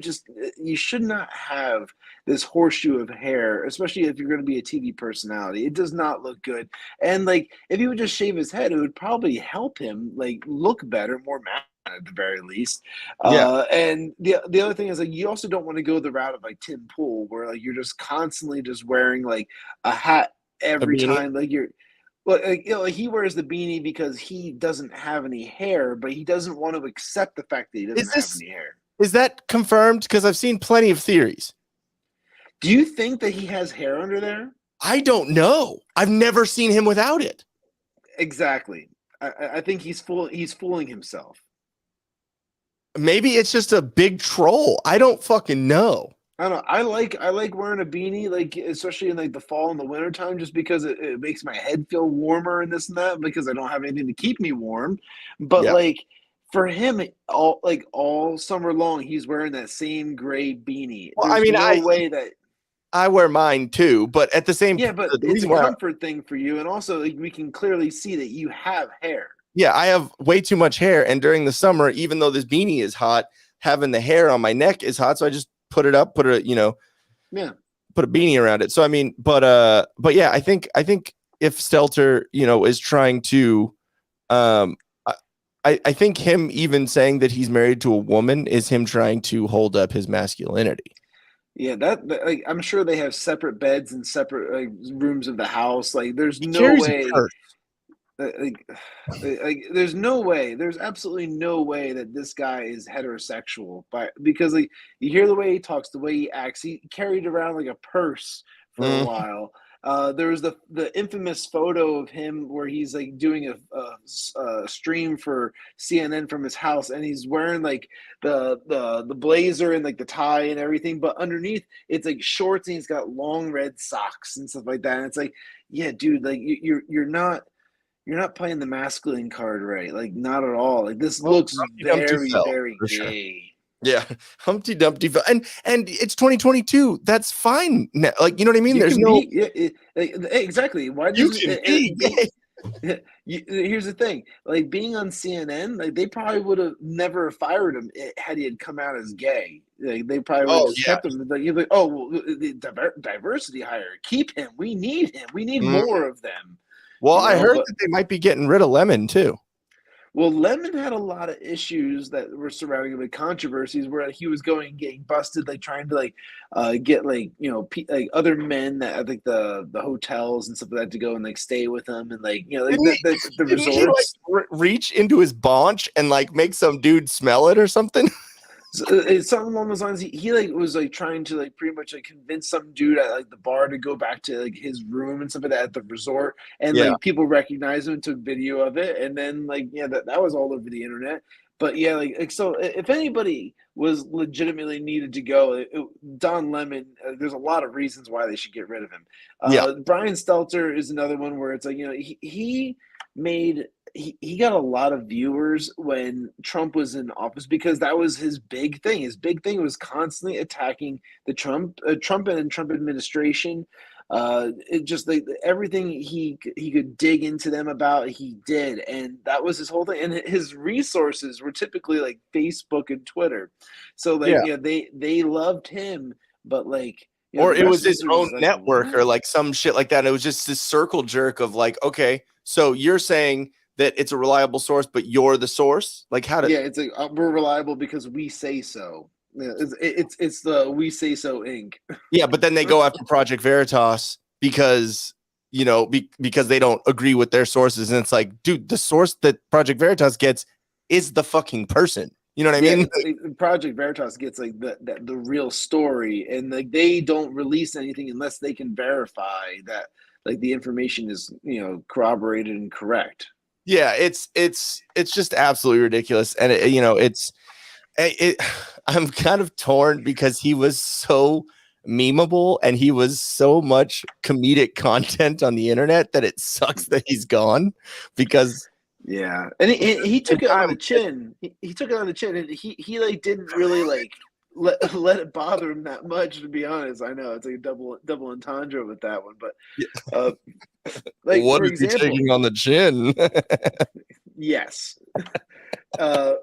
should not have this horseshoe of hair, especially if you're going to be a TV personality. It does not look good. And like, if he would just shave his head, it would probably help him like look better, more masculine at the very least. And the other thing is, like, you also don't want to go the route of like Tim Pool, where like you're just constantly just wearing like a hat every time, like you're. Well, you know, he wears the beanie because he doesn't have any hair, but he doesn't want to accept the fact that he doesn't have any hair. Is that confirmed? Because I've seen plenty of theories. Do you think that he has hair under there? I don't know. I've never seen him without it. Exactly. I think he's fooling himself. Maybe it's just a big troll. I don't fucking know. I don't know. I like wearing a beanie, like especially in like the fall and the winter time, just because it makes my head feel warmer and this and that, because I don't have anything to keep me warm. But like for him, all summer long, he's wearing that same gray beanie. Well, I mean, I wear mine too, but at the same time, but it's a comfort thing for you, and also like, we can clearly see that you have hair. Yeah, I have way too much hair, and during the summer, even though this beanie is hot, having the hair on my neck is hot, so I just put it up, put a beanie around it. So I mean, but yeah, I think if Stelter, you know, is trying to, I think him even saying that he's married to a woman is him trying to hold up his masculinity. Yeah, that like, I'm sure they have separate beds and separate like rooms of the house. Like, there's no way. There's no way. There's absolutely no way that this guy is heterosexual, because like you hear the way he talks, the way he acts. He carried around like a purse for a while. There was the infamous photo of him where he's like doing a stream for CNN from his house, and he's wearing like the blazer and like the tie and everything, but underneath it's like shorts, and he's got long red socks and stuff like that. And it's like, yeah, dude, like you're not playing the masculine card right. Like, not at all. Like, this looks very, very gay. Sure. Yeah, Humpty Dumpty fell. And it's 2022. That's fine. Like, you know what I mean? There's no exactly. Why you can be gay. Here's the thing. Like, being on CNN, like, they probably would have never fired him had he had come out as gay. Like, they probably would have kept him. Like, you're like, oh, well, the diversity hire. Keep him. We need him. We need more of them. Well, I heard that they might be getting rid of Lemon too. Well, Lemon had a lot of issues that were surrounding him, with controversies where he was getting busted, like trying to get like, you know, like other men that I think the hotels and stuff like that to go and like stay with him, and like, you know, like the resorts. He, like, reach into his bonch and like make some dude smell it or something. So, something along those lines. He like was like trying to like pretty much like convince some dude at like the bar to go back to like his room and stuff like that at the resort, and like people recognized him and took video of it, and then like that was all over the internet. But yeah, like so if anybody was legitimately needed to go, Don Lemon. There's a lot of reasons why they should get rid of him. Brian Stelter is another one where it's like, you know, he made he got a lot of viewers when Trump was in office because that was his big thing. His big thing was constantly attacking the Trump and Trump administration. It just like everything he could dig into them about, he did, and that was his whole thing. And his resources were typically like Facebook and Twitter, so like they loved him, but like. Or it was his own network or like some shit like that. It was just this circle jerk of like, okay, so you're saying that it's a reliable source, but you're the source. Like how did? Yeah, it's like we're reliable because we say so. Yeah, it's the We Say So Inc. Yeah, but then they go after Project Veritas because because they don't agree with their sources, and it's like, dude, the source that Project Veritas gets is the fucking person. You know what I mean? Project Veritas gets like the real story, and like they don't release anything unless they can verify that like the information is corroborated and correct. Yeah, it's just absolutely ridiculous, and I'm kind of torn because he was so memeable and he was so much comedic content on the internet that it sucks that he's gone because. Yeah, and he took it on the chin. He took it on the chin, and he like didn't really like let it bother him that much. To be honest, I know it's like a double entendre with that one, but like what for is example, he taking on the chin? Yes. Well,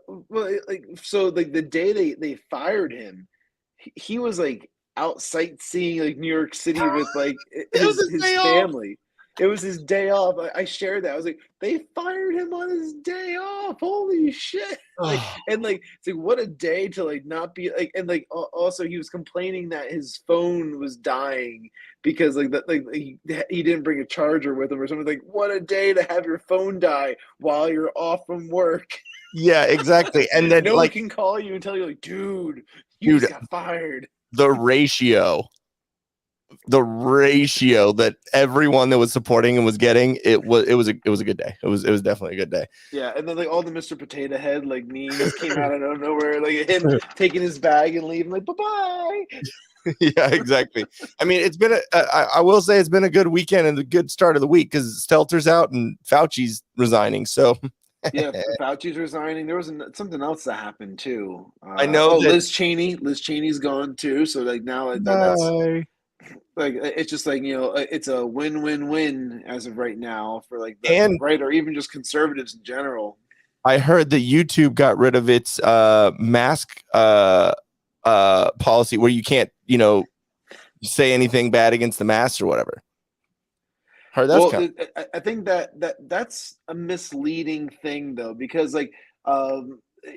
like so, like the day they fired him, he was like out sightseeing like New York City with like his family. It was his day off. I shared that. I was like, they fired him on his day off. Holy shit! Like, and like, it's like what a day to like not be like, and like also he was complaining that his phone was dying because like that like he didn't bring a charger with him or something. Like, what a day to have your phone die while you're off from work. Yeah, exactly. And then no one can call you and tell you like, dude, you just got fired. The ratio that everyone that was supporting him was getting, it was a good day. It was definitely a good day. Yeah, and then like all the Mr. Potato Head like memes came out of nowhere, like him taking his bag and leaving, like bye-bye. Yeah, exactly. I mean, it's been I will say it's been a good weekend and a good start of the week because Stelter's out and Fauci's resigning. So yeah, Fauci's resigning. There was something else that happened too. I know Liz Cheney's gone too. So like now that's like it's just like it's a win-win-win as of right now for like the right or even just conservatives in general. I heard that YouTube got rid of its mask policy where you can't say anything bad against the mask or whatever. Heard that's I think that's a misleading thing though, because like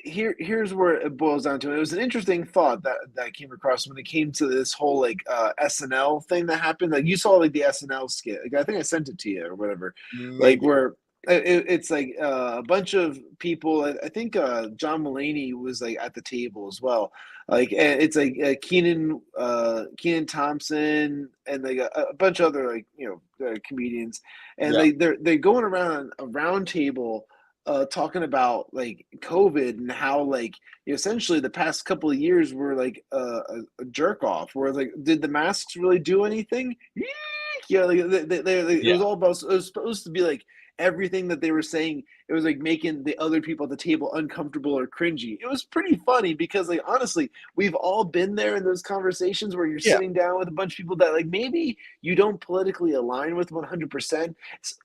here's where it boils down to. It was an interesting thought that came across when it came to this whole like SNL thing that happened. Like you saw like the SNL skit. Like I think I sent it to you or whatever. Maybe. Like where it's like a bunch of people. I think John Mulaney was like at the table as well. Like it's like Kenan Thompson and like a bunch of other like comedians, and like they're going around a round table. Talking about like COVID and how like essentially the past couple of years were like a jerk off. Where like, did the masks really do anything? Yeah, like it was all about. It was supposed to be like everything that they were saying. It was like making the other people at the table uncomfortable or cringy. It was pretty funny because like honestly, we've all been there in those conversations where you're sitting down with a bunch of people that like maybe you don't politically align with 100%.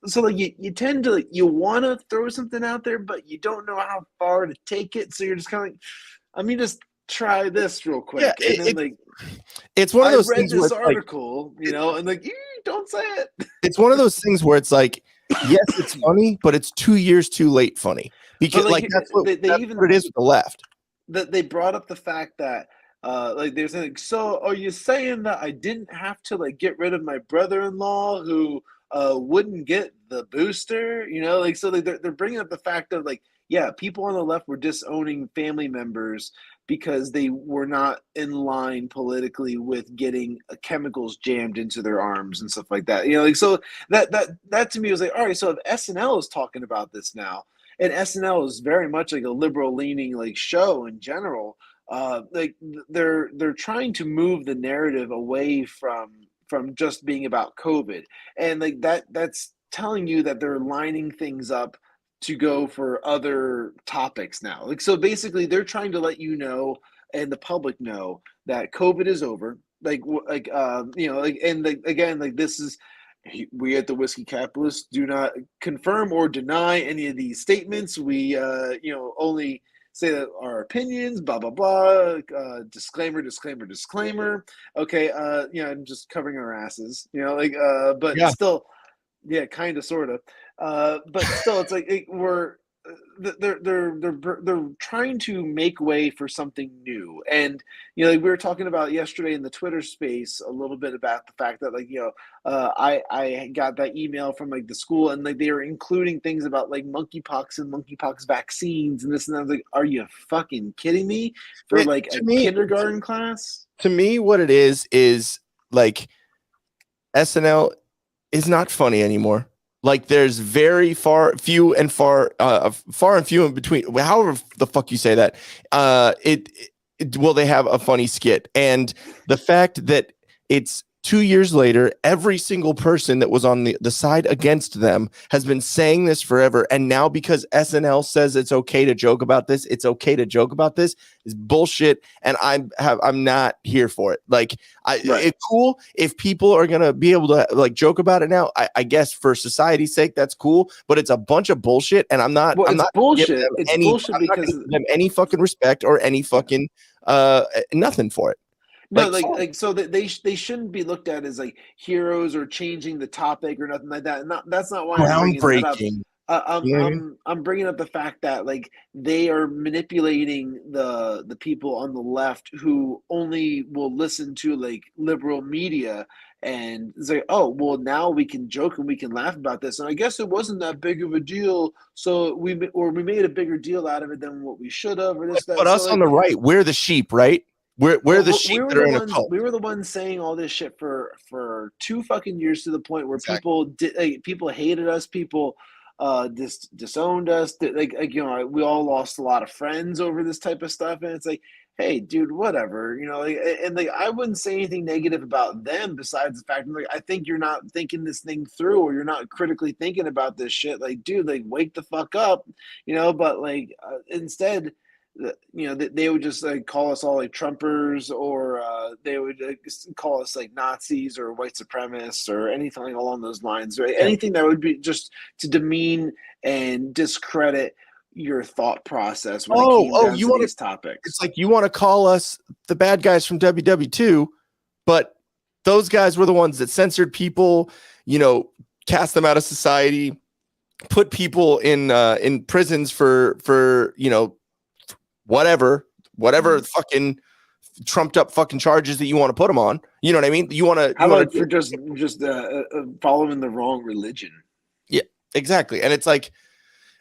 So like you tend to like, you want to throw something out there, but you don't know how far to take it. So you're just kind of like, let me just try this real quick. Yeah, and then like it's one of those I read things this where article, and like don't say it. It's one of those things where it's like, yes, it's funny, but it's 2 years too late funny because like that's what it is with the left. That they brought up the fact that like there's like, so are you saying that I didn't have to like get rid of my brother-in-law who wouldn't get the booster? Like so like they're bringing up the fact of like, yeah, people on the left were disowning family members because they were not in line politically with getting chemicals jammed into their arms and stuff like that. Like so that to me was like, all right, so if SNL is talking about this now, and SNL is very much like a liberal leaning like show in general, like they're trying to move the narrative away from just being about COVID, and like that's telling you that they're lining things up to go for other topics now. Like, so basically they're trying to let you know and the public know that COVID is over. This is, we at the Whiskey Capitalist do not confirm or deny any of these statements. We, only say that our opinions, blah, blah, blah, disclaimer. Okay. I'm just covering our asses, but Yeah. still, yeah, kind of, sort of. But still, it's like they're trying to make way for something new. And we were talking about yesterday in the Twitter space a little bit about the fact that I got that email from the school, and they were including things about monkeypox and monkeypox vaccines and this and that. I was like, are you fucking kidding me? For a kindergarten class? To me, what it is SNL is not funny anymore. There's very far and few in between. However the fuck you say that, they have a funny skit, and the fact that it's 2 years later, every single person that was on the side against them has been saying this forever, and now because SNL says it's okay to joke about this, is bullshit, and I'm not here for it. It's cool if people are gonna be able to joke about it now. I guess for society's sake, that's cool, but it's a bunch of bullshit, and I'm not bullshit. Bullshit because giving them any fucking respect or any fucking nothing for it. So they shouldn't be looked at as heroes or changing the topic or nothing like that. And that's not why I'm bringing that up. I'm bringing up the fact that they are manipulating the people on the left who only will listen to liberal media and say, oh, well, now we can joke and we can laugh about this. And I guess it wasn't that big of a deal. So we made a bigger deal out of it than what we should have. Or this, but us on the right, we're the sheep, right? We're the sheep that are in a cult. We were the ones saying all this shit for 2 fucking years, to the point where people hated us. People disowned us. We all lost a lot of friends over this type of stuff. And it's hey, dude, whatever, I wouldn't say anything negative about them besides the fact I think you're not thinking this thing through, or you're not critically thinking about this shit. Dude, wake the fuck up, but instead, they would just call us all Trumpers, or they would call us Nazis or white supremacists or anything along those lines, right? Anything that would be just to demean and discredit your thought process when it came down to these topics. It's you want to call us the bad guys from WW2, but those guys were the ones that censored people, cast them out of society, put people in prisons for whatever fucking trumped up fucking charges that you want to put them on. You know what I mean? How about for just following the wrong religion? Yeah, exactly. And it's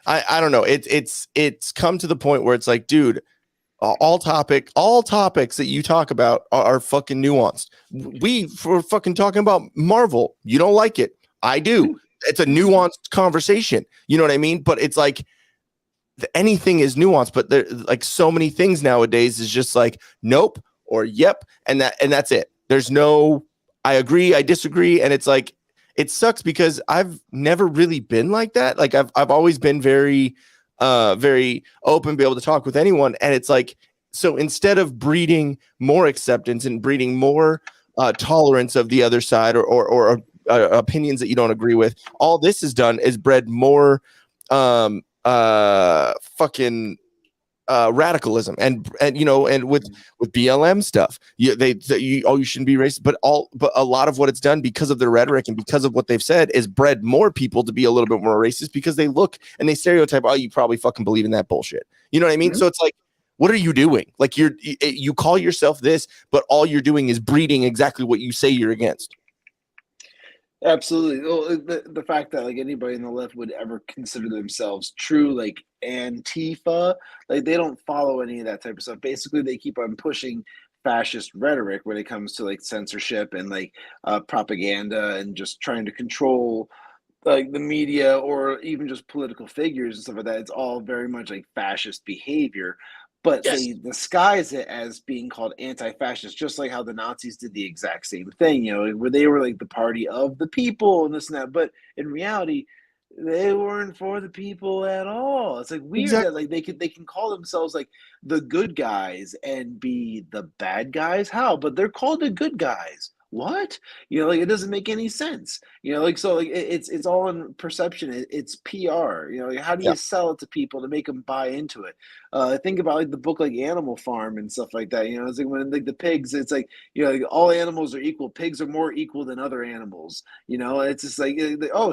I don't know. It's come to the point where it's dude, all topics that you talk about are fucking nuanced. We're fucking talking about Marvel. You don't like it. I do. It's a nuanced conversation. You know what I mean? But it's anything is nuanced, but there so many things nowadays is just nope or yep, and that's it. There's no I agree, I disagree, and it's it sucks because I've never really been like that. I've always been very very open, be able to talk with anyone, and it's so instead of breeding more acceptance and breeding more tolerance of the other side or opinions that you don't agree with, all this has done is bred more fucking radicalism and with BLM stuff, you shouldn't be racist, but a lot of what it's done because of their rhetoric and because of what they've said is bred more people to be a little bit more racist because they look and they stereotype, oh, you probably fucking believe in that bullshit. You know what I mean? Mm-hmm. So it's what are you doing? You call yourself this, but all you're doing is breeding exactly what you say you're against. Absolutely. Well, the fact that anybody on the left would ever consider themselves true Antifa, they don't follow any of that type of stuff. Basically, they keep on pushing fascist rhetoric when it comes to censorship and propaganda and just trying to control the media or even just political figures and stuff like that. It's all very much fascist behavior. But yes, they disguise it as being called anti-fascist, just like how the Nazis did the exact same thing, where they were the party of the people and this and that. But in reality, they weren't for the people at all. It's like weird that like they can call themselves like the good guys and be the bad guys. How? But they're called the good guys. What? Like it doesn't make any sense. Like so like it's all in perception. It's PR. Like how do you sell it to people to make them buy into it? Think about like the book like Animal Farm and stuff like that. It's like when like the pigs, it's like like all animals are equal. Pigs are more equal than other animals. It's just like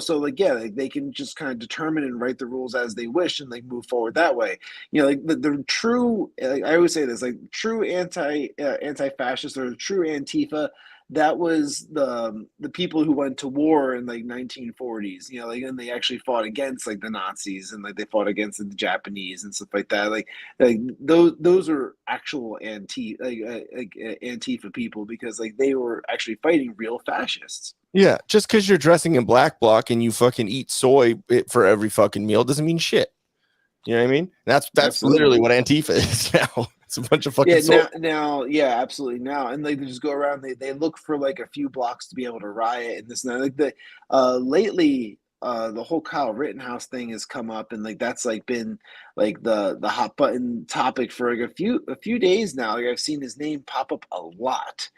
so like like they can just kind of determine and write the rules as they wish and like move forward that way. Like the true like I always say this, like true anti-fascist or true Antifa. That was the people who went to war in like 1940s, like, and they actually fought against like the Nazis and like they fought against the Japanese and stuff like that. Like those are actual Antifa people because like they were actually fighting real fascists. Yeah, just because you're dressing in black bloc and you fucking eat soy for every fucking meal doesn't mean shit. You know what I mean? That's literally what Antifa is now. It's a bunch of fucking now, absolutely now, and like they just go around. They look for like a few blocks to be able to riot and this and that. Like lately, the whole Kyle Rittenhouse thing has come up, and like that's like been like the hot button topic for like a few days now. Like I've seen his name pop up a lot.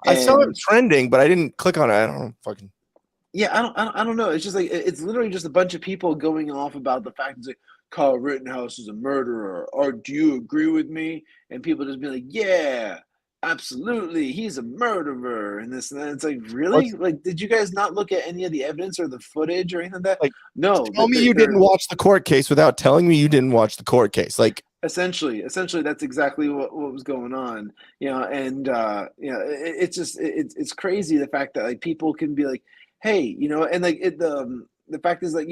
I saw it trending, but I didn't click on it. I don't know, fucking. Yeah, I don't know. It's just like it's literally just a bunch of people going off about the fact that Kyle Rittenhouse is a murderer, or do you agree with me? And people just be like, yeah, absolutely, he's a murderer, and this and that. It's like, really? Like, did you guys not look at any of the evidence or the footage or anything like that? Like, no. Tell me you didn't watch the court case without telling me you didn't watch the court case. Like, essentially, that's exactly what was going on. And it's just it's crazy the fact that like people can be like, hey, and like the fact is like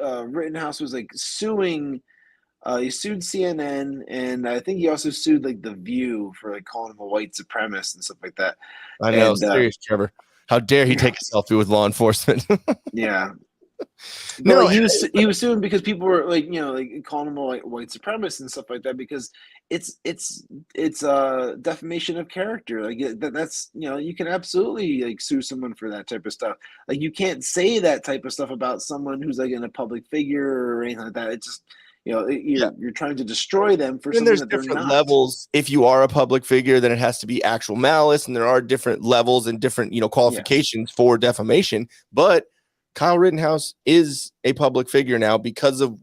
Rittenhouse was like suing. He sued CNN, and I think he also sued like The View for like calling him a white supremacist and stuff like that. I know, serious, Trevor. How dare he take a selfie with law enforcement? Yeah. No, like, he was suing because people were like like calling him a white supremacist and stuff like that because it's defamation of character. Like that's you can absolutely like sue someone for that type of stuff. Like you can't say that type of stuff about someone who's like in a public figure or anything like that. It's just you're trying to destroy them for something that they're not. There's different levels. If you are a public figure, then it has to be actual malice, and there are different levels and different qualifications for defamation. But Kyle Rittenhouse is a public figure now because of.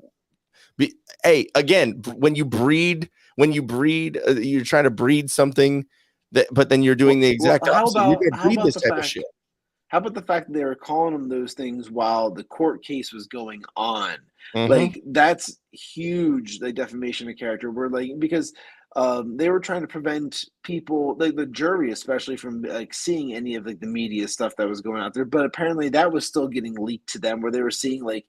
Again, when you breed, you're trying to breed something but then you're doing the exact opposite. You're going to breed this type of shit. How about the fact that they were calling them those things while the court case was going on? Mm-hmm. Like that's huge, like defamation of character. Where like because they were trying to prevent people, like the jury especially, from like seeing any of like the media stuff that was going out there. But apparently that was still getting leaked to them, where they were seeing like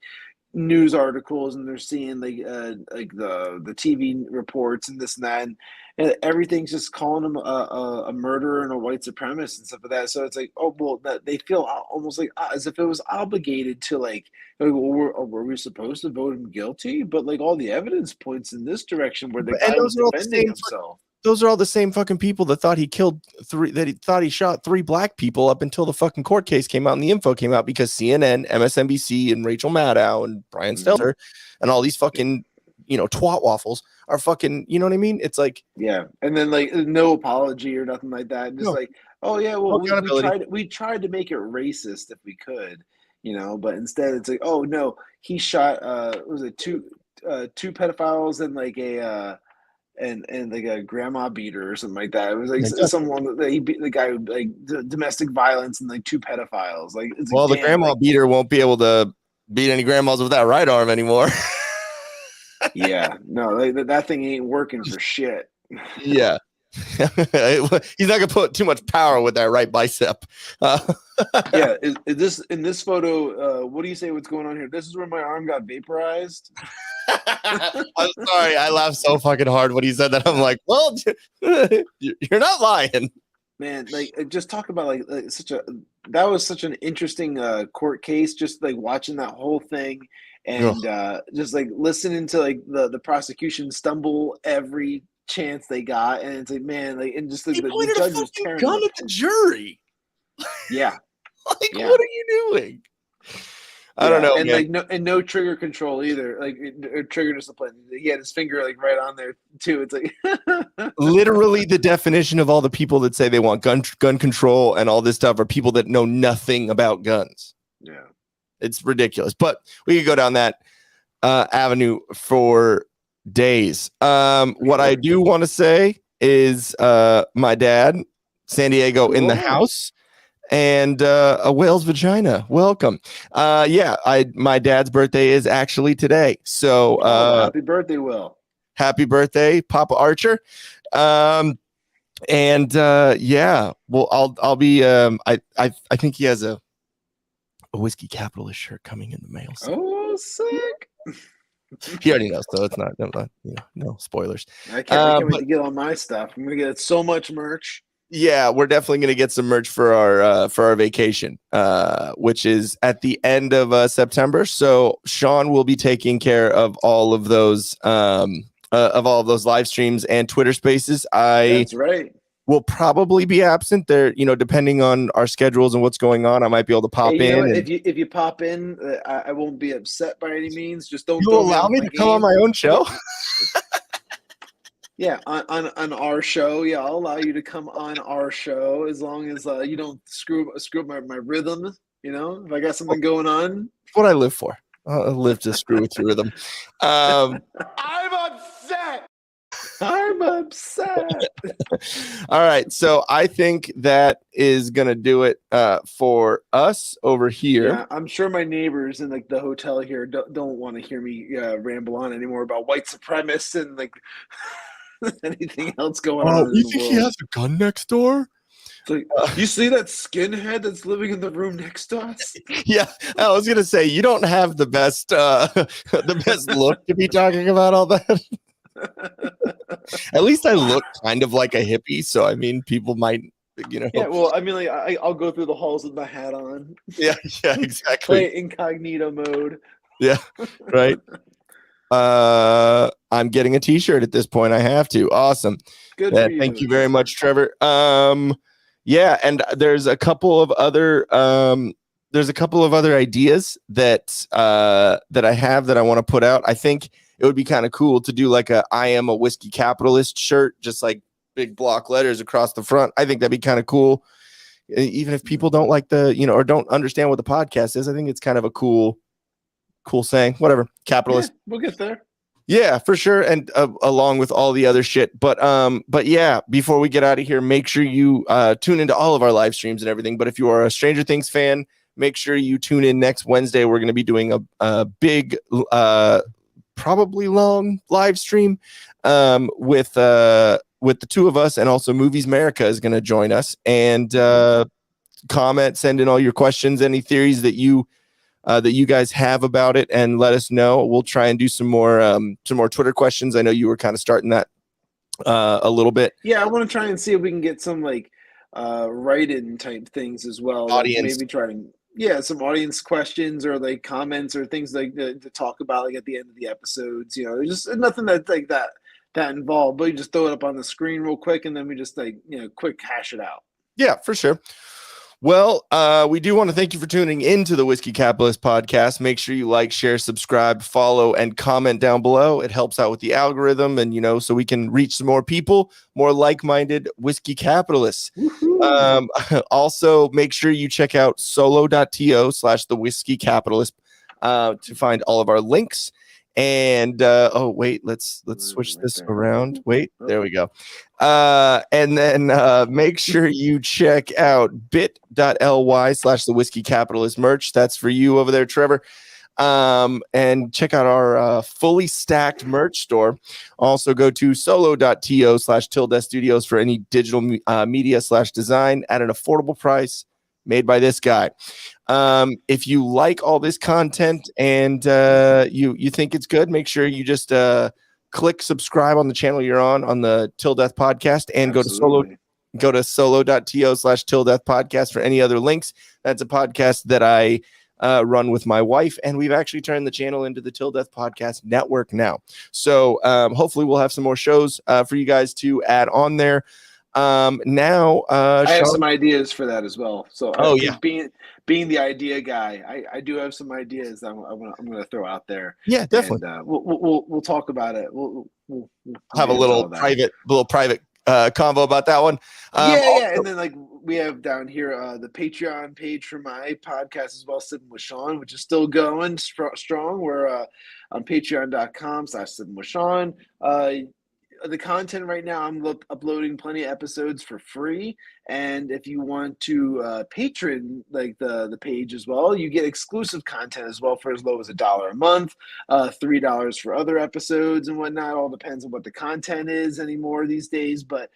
news articles and they're seeing like the TV reports and this and that, and everything's just calling him a murderer and a white supremacist and stuff like that. So it's like, oh well, that they feel almost like as if it was obligated to like were we supposed to vote him guilty? But like all the evidence points in this direction where the guy was defending himself. Those are all the same fucking people that thought he killed he shot 3 black people up until the fucking court case came out and the info came out, because CNN, MSNBC, and Rachel Maddow and Brian Stelter and all these fucking, twat waffles are fucking, you know what I mean? It's like, yeah. And then like no apology or nothing like that. Just like, oh yeah, well, we tried to make it racist if we could, but instead it's like, oh no, he shot, was it two pedophiles and like a, and like a grandma beater or something like that. It was like someone that he beat the guy with like domestic violence and like 2 pedophiles. Like, it's well, the grandma beater won't be able to beat any grandmas with that right arm anymore. Yeah, no, like, that thing ain't working for shit. Yeah. He's not gonna put too much power with that right bicep. Yeah, is this in this photo? What do you say? What's going on here? This is where my arm got vaporized. I'm sorry, I laughed so fucking hard when he said that. I'm like, well, you're not lying, man. Like, just talk about like that was such an interesting court case. Just like watching that whole thing. And just like listening to like the prosecution stumble every chance they got, and it's like, man, like, and just like the judge was tearing gun at the jury. Yeah. Like, yeah. What are you doing? I don't know, and man. no trigger control either, trigger discipline. He had his finger like right on there too. It's like Literally the definition of all the people that say they want gun control and all this stuff are people that know nothing about guns. Yeah, it's ridiculous. But we could go down that avenue for days. What I do want to say is my dad, San Diego, in the house. And a whale's vagina. Welcome. My dad's birthday is actually today. So happy birthday, Will. Happy birthday, Papa Archer. Well, I'll be I think he has a Whiskey Capitalist shirt coming in the mail. So. Oh, sick. He already knows, so it's not no spoilers. I can't wait to get on my stuff. I'm gonna get so much merch. Yeah, we're definitely going to get some merch for our vacation, which is at the end of September. So Shawn will be taking care of all of those live streams and Twitter Spaces. That's right. Will probably be absent there, depending on our schedules and what's going on. I might be able to pop in. If you pop in, I won't be upset by any means. Just don't. You'll allow me to come on my own show. Yeah, on our show. Yeah, I'll allow you to come on our show as long as you don't screw up my rhythm. If I got something going on. That's what I live for. I live to screw with your rhythm. I'm upset. I'm upset. All right, so I think that is gonna do it for us over here. Yeah, I'm sure my neighbors in the hotel here don't want to hear me ramble on anymore about white supremacists and anything else going on. You think he has a gun next door? You see that skinhead that's living in the room next to us? Yeah, I was gonna say you don't have the best look to be talking about all that. At least I look kind of like a hippie, so I mean, people might, Yeah, well, I mean, I'll go through the halls with my hat on. Yeah, exactly. Play incognito mode. Yeah, right. I'm getting a T-shirt at this point. I have to. Awesome. Good for you. Thank you very much, Trevor. Yeah, and there's a couple of other ideas that I have that I want to put out. I think it would be kind of cool to do like I am a whiskey capitalist shirt, just like big block letters across the front. I think that'd be kind of cool. Even if people don't like or don't understand what the podcast is, I think it's kind of a cool saying. Whatever, capitalist. Yeah, we'll get there. Yeah, for sure. And along with all the other shit. But yeah, before we get out of here, make sure you tune into all of our live streams and everything. But if you are a Stranger Things fan, make sure you tune in next Wednesday. We're going to be doing a big, probably long live stream with the two of us, and also Movies America is going to join us and comment, send in all your questions, any theories that you guys have about it, and let us know. We'll try and do some more Twitter questions. I know you were kind of starting that a little bit. Yeah, I want to try and see if we can get some write-in type things as well. Audience. Maybe try and some audience questions or comments or things to talk about at the end of the episodes. Just nothing that's that involved, but you just throw it up on the screen real quick, and then we just quick hash it out. Yeah, for sure. Well, we do want to thank you for tuning into the Whiskey Capitalist podcast. Make sure you like, share, subscribe, follow, and comment down below. It helps out with the algorithm and, so we can reach some more people, more like-minded whiskey capitalists. Also, make sure you check out solo.to/thewhiskeycapitalist to find all of our links. And let's switch this around. Wait, there we go. And then make sure you check out bit.ly/thewhiskeycapitalist merch. That's for you over there, Trevor. And check out our fully stacked merch store. Also go to solo.to/tildeathstudios for any digital media/design at an affordable price, made by this guy. If you like all this content and you think it's good, make sure you just click subscribe on the channel you're on the Til Death Podcast, and Absolutely. go to solo.to/Til Death Podcast for any other links. That's a podcast that I run with my wife, and we've actually turned the channel into the Til Death Podcast Network now. So hopefully we'll have some more shows for you guys to add on there. Now, I have Shawn, some ideas for that as well. So, Oh, yeah. being the idea guy, I do have some ideas that I'm gonna throw out there. yeah, definitely. And we'll talk about it. We'll Have a get into little all that. private convo about that one. Yeah, and then like we have down here the Patreon page for my podcast as well, Sippin with Shawn, which is still going strong. We're on patreon.com/Sippin with Shawn. The content right now, I'm uploading plenty of episodes for free, and if you want to patron like the page as well, you get exclusive content as well for as low as $1 a month, $3 for other episodes and whatnot. All depends on what the content is anymore these days, but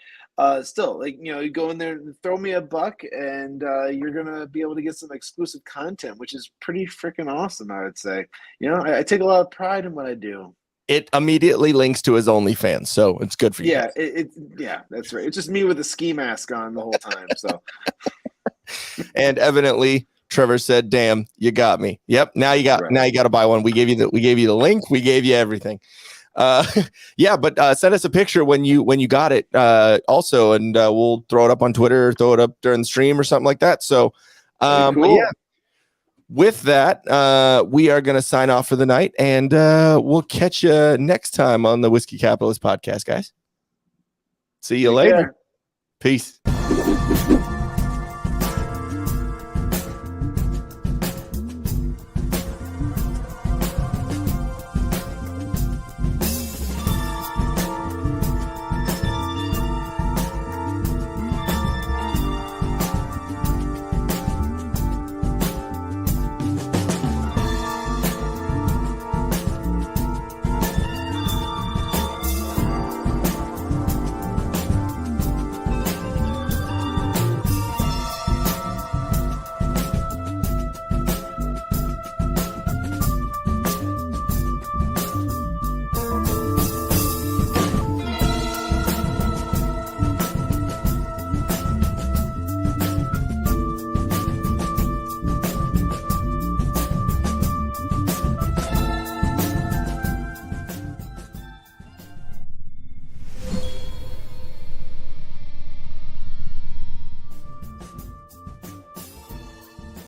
still, like, you know, you go in there and throw me $1 and you're gonna be able to get some exclusive content, which is pretty freaking awesome, I would say. You know, I take a lot of pride in what I do. It immediately links to his OnlyFans, so it's good for you. Yeah, yeah, that's right. It's just me with a ski mask on the whole time. So, And evidently, Trevor said, "Damn, you got me." Yep. Now you got to buy one. We gave you the link. We gave you everything. Yeah, but send us a picture when you got it. Also, and we'll throw it up on Twitter, or throw it up during the stream or something like that. So, cool. But yeah. With that, we are going to sign off for the night, and we'll catch you next time on the Whiskey Capitalist podcast, guys. See you later. Care. Peace.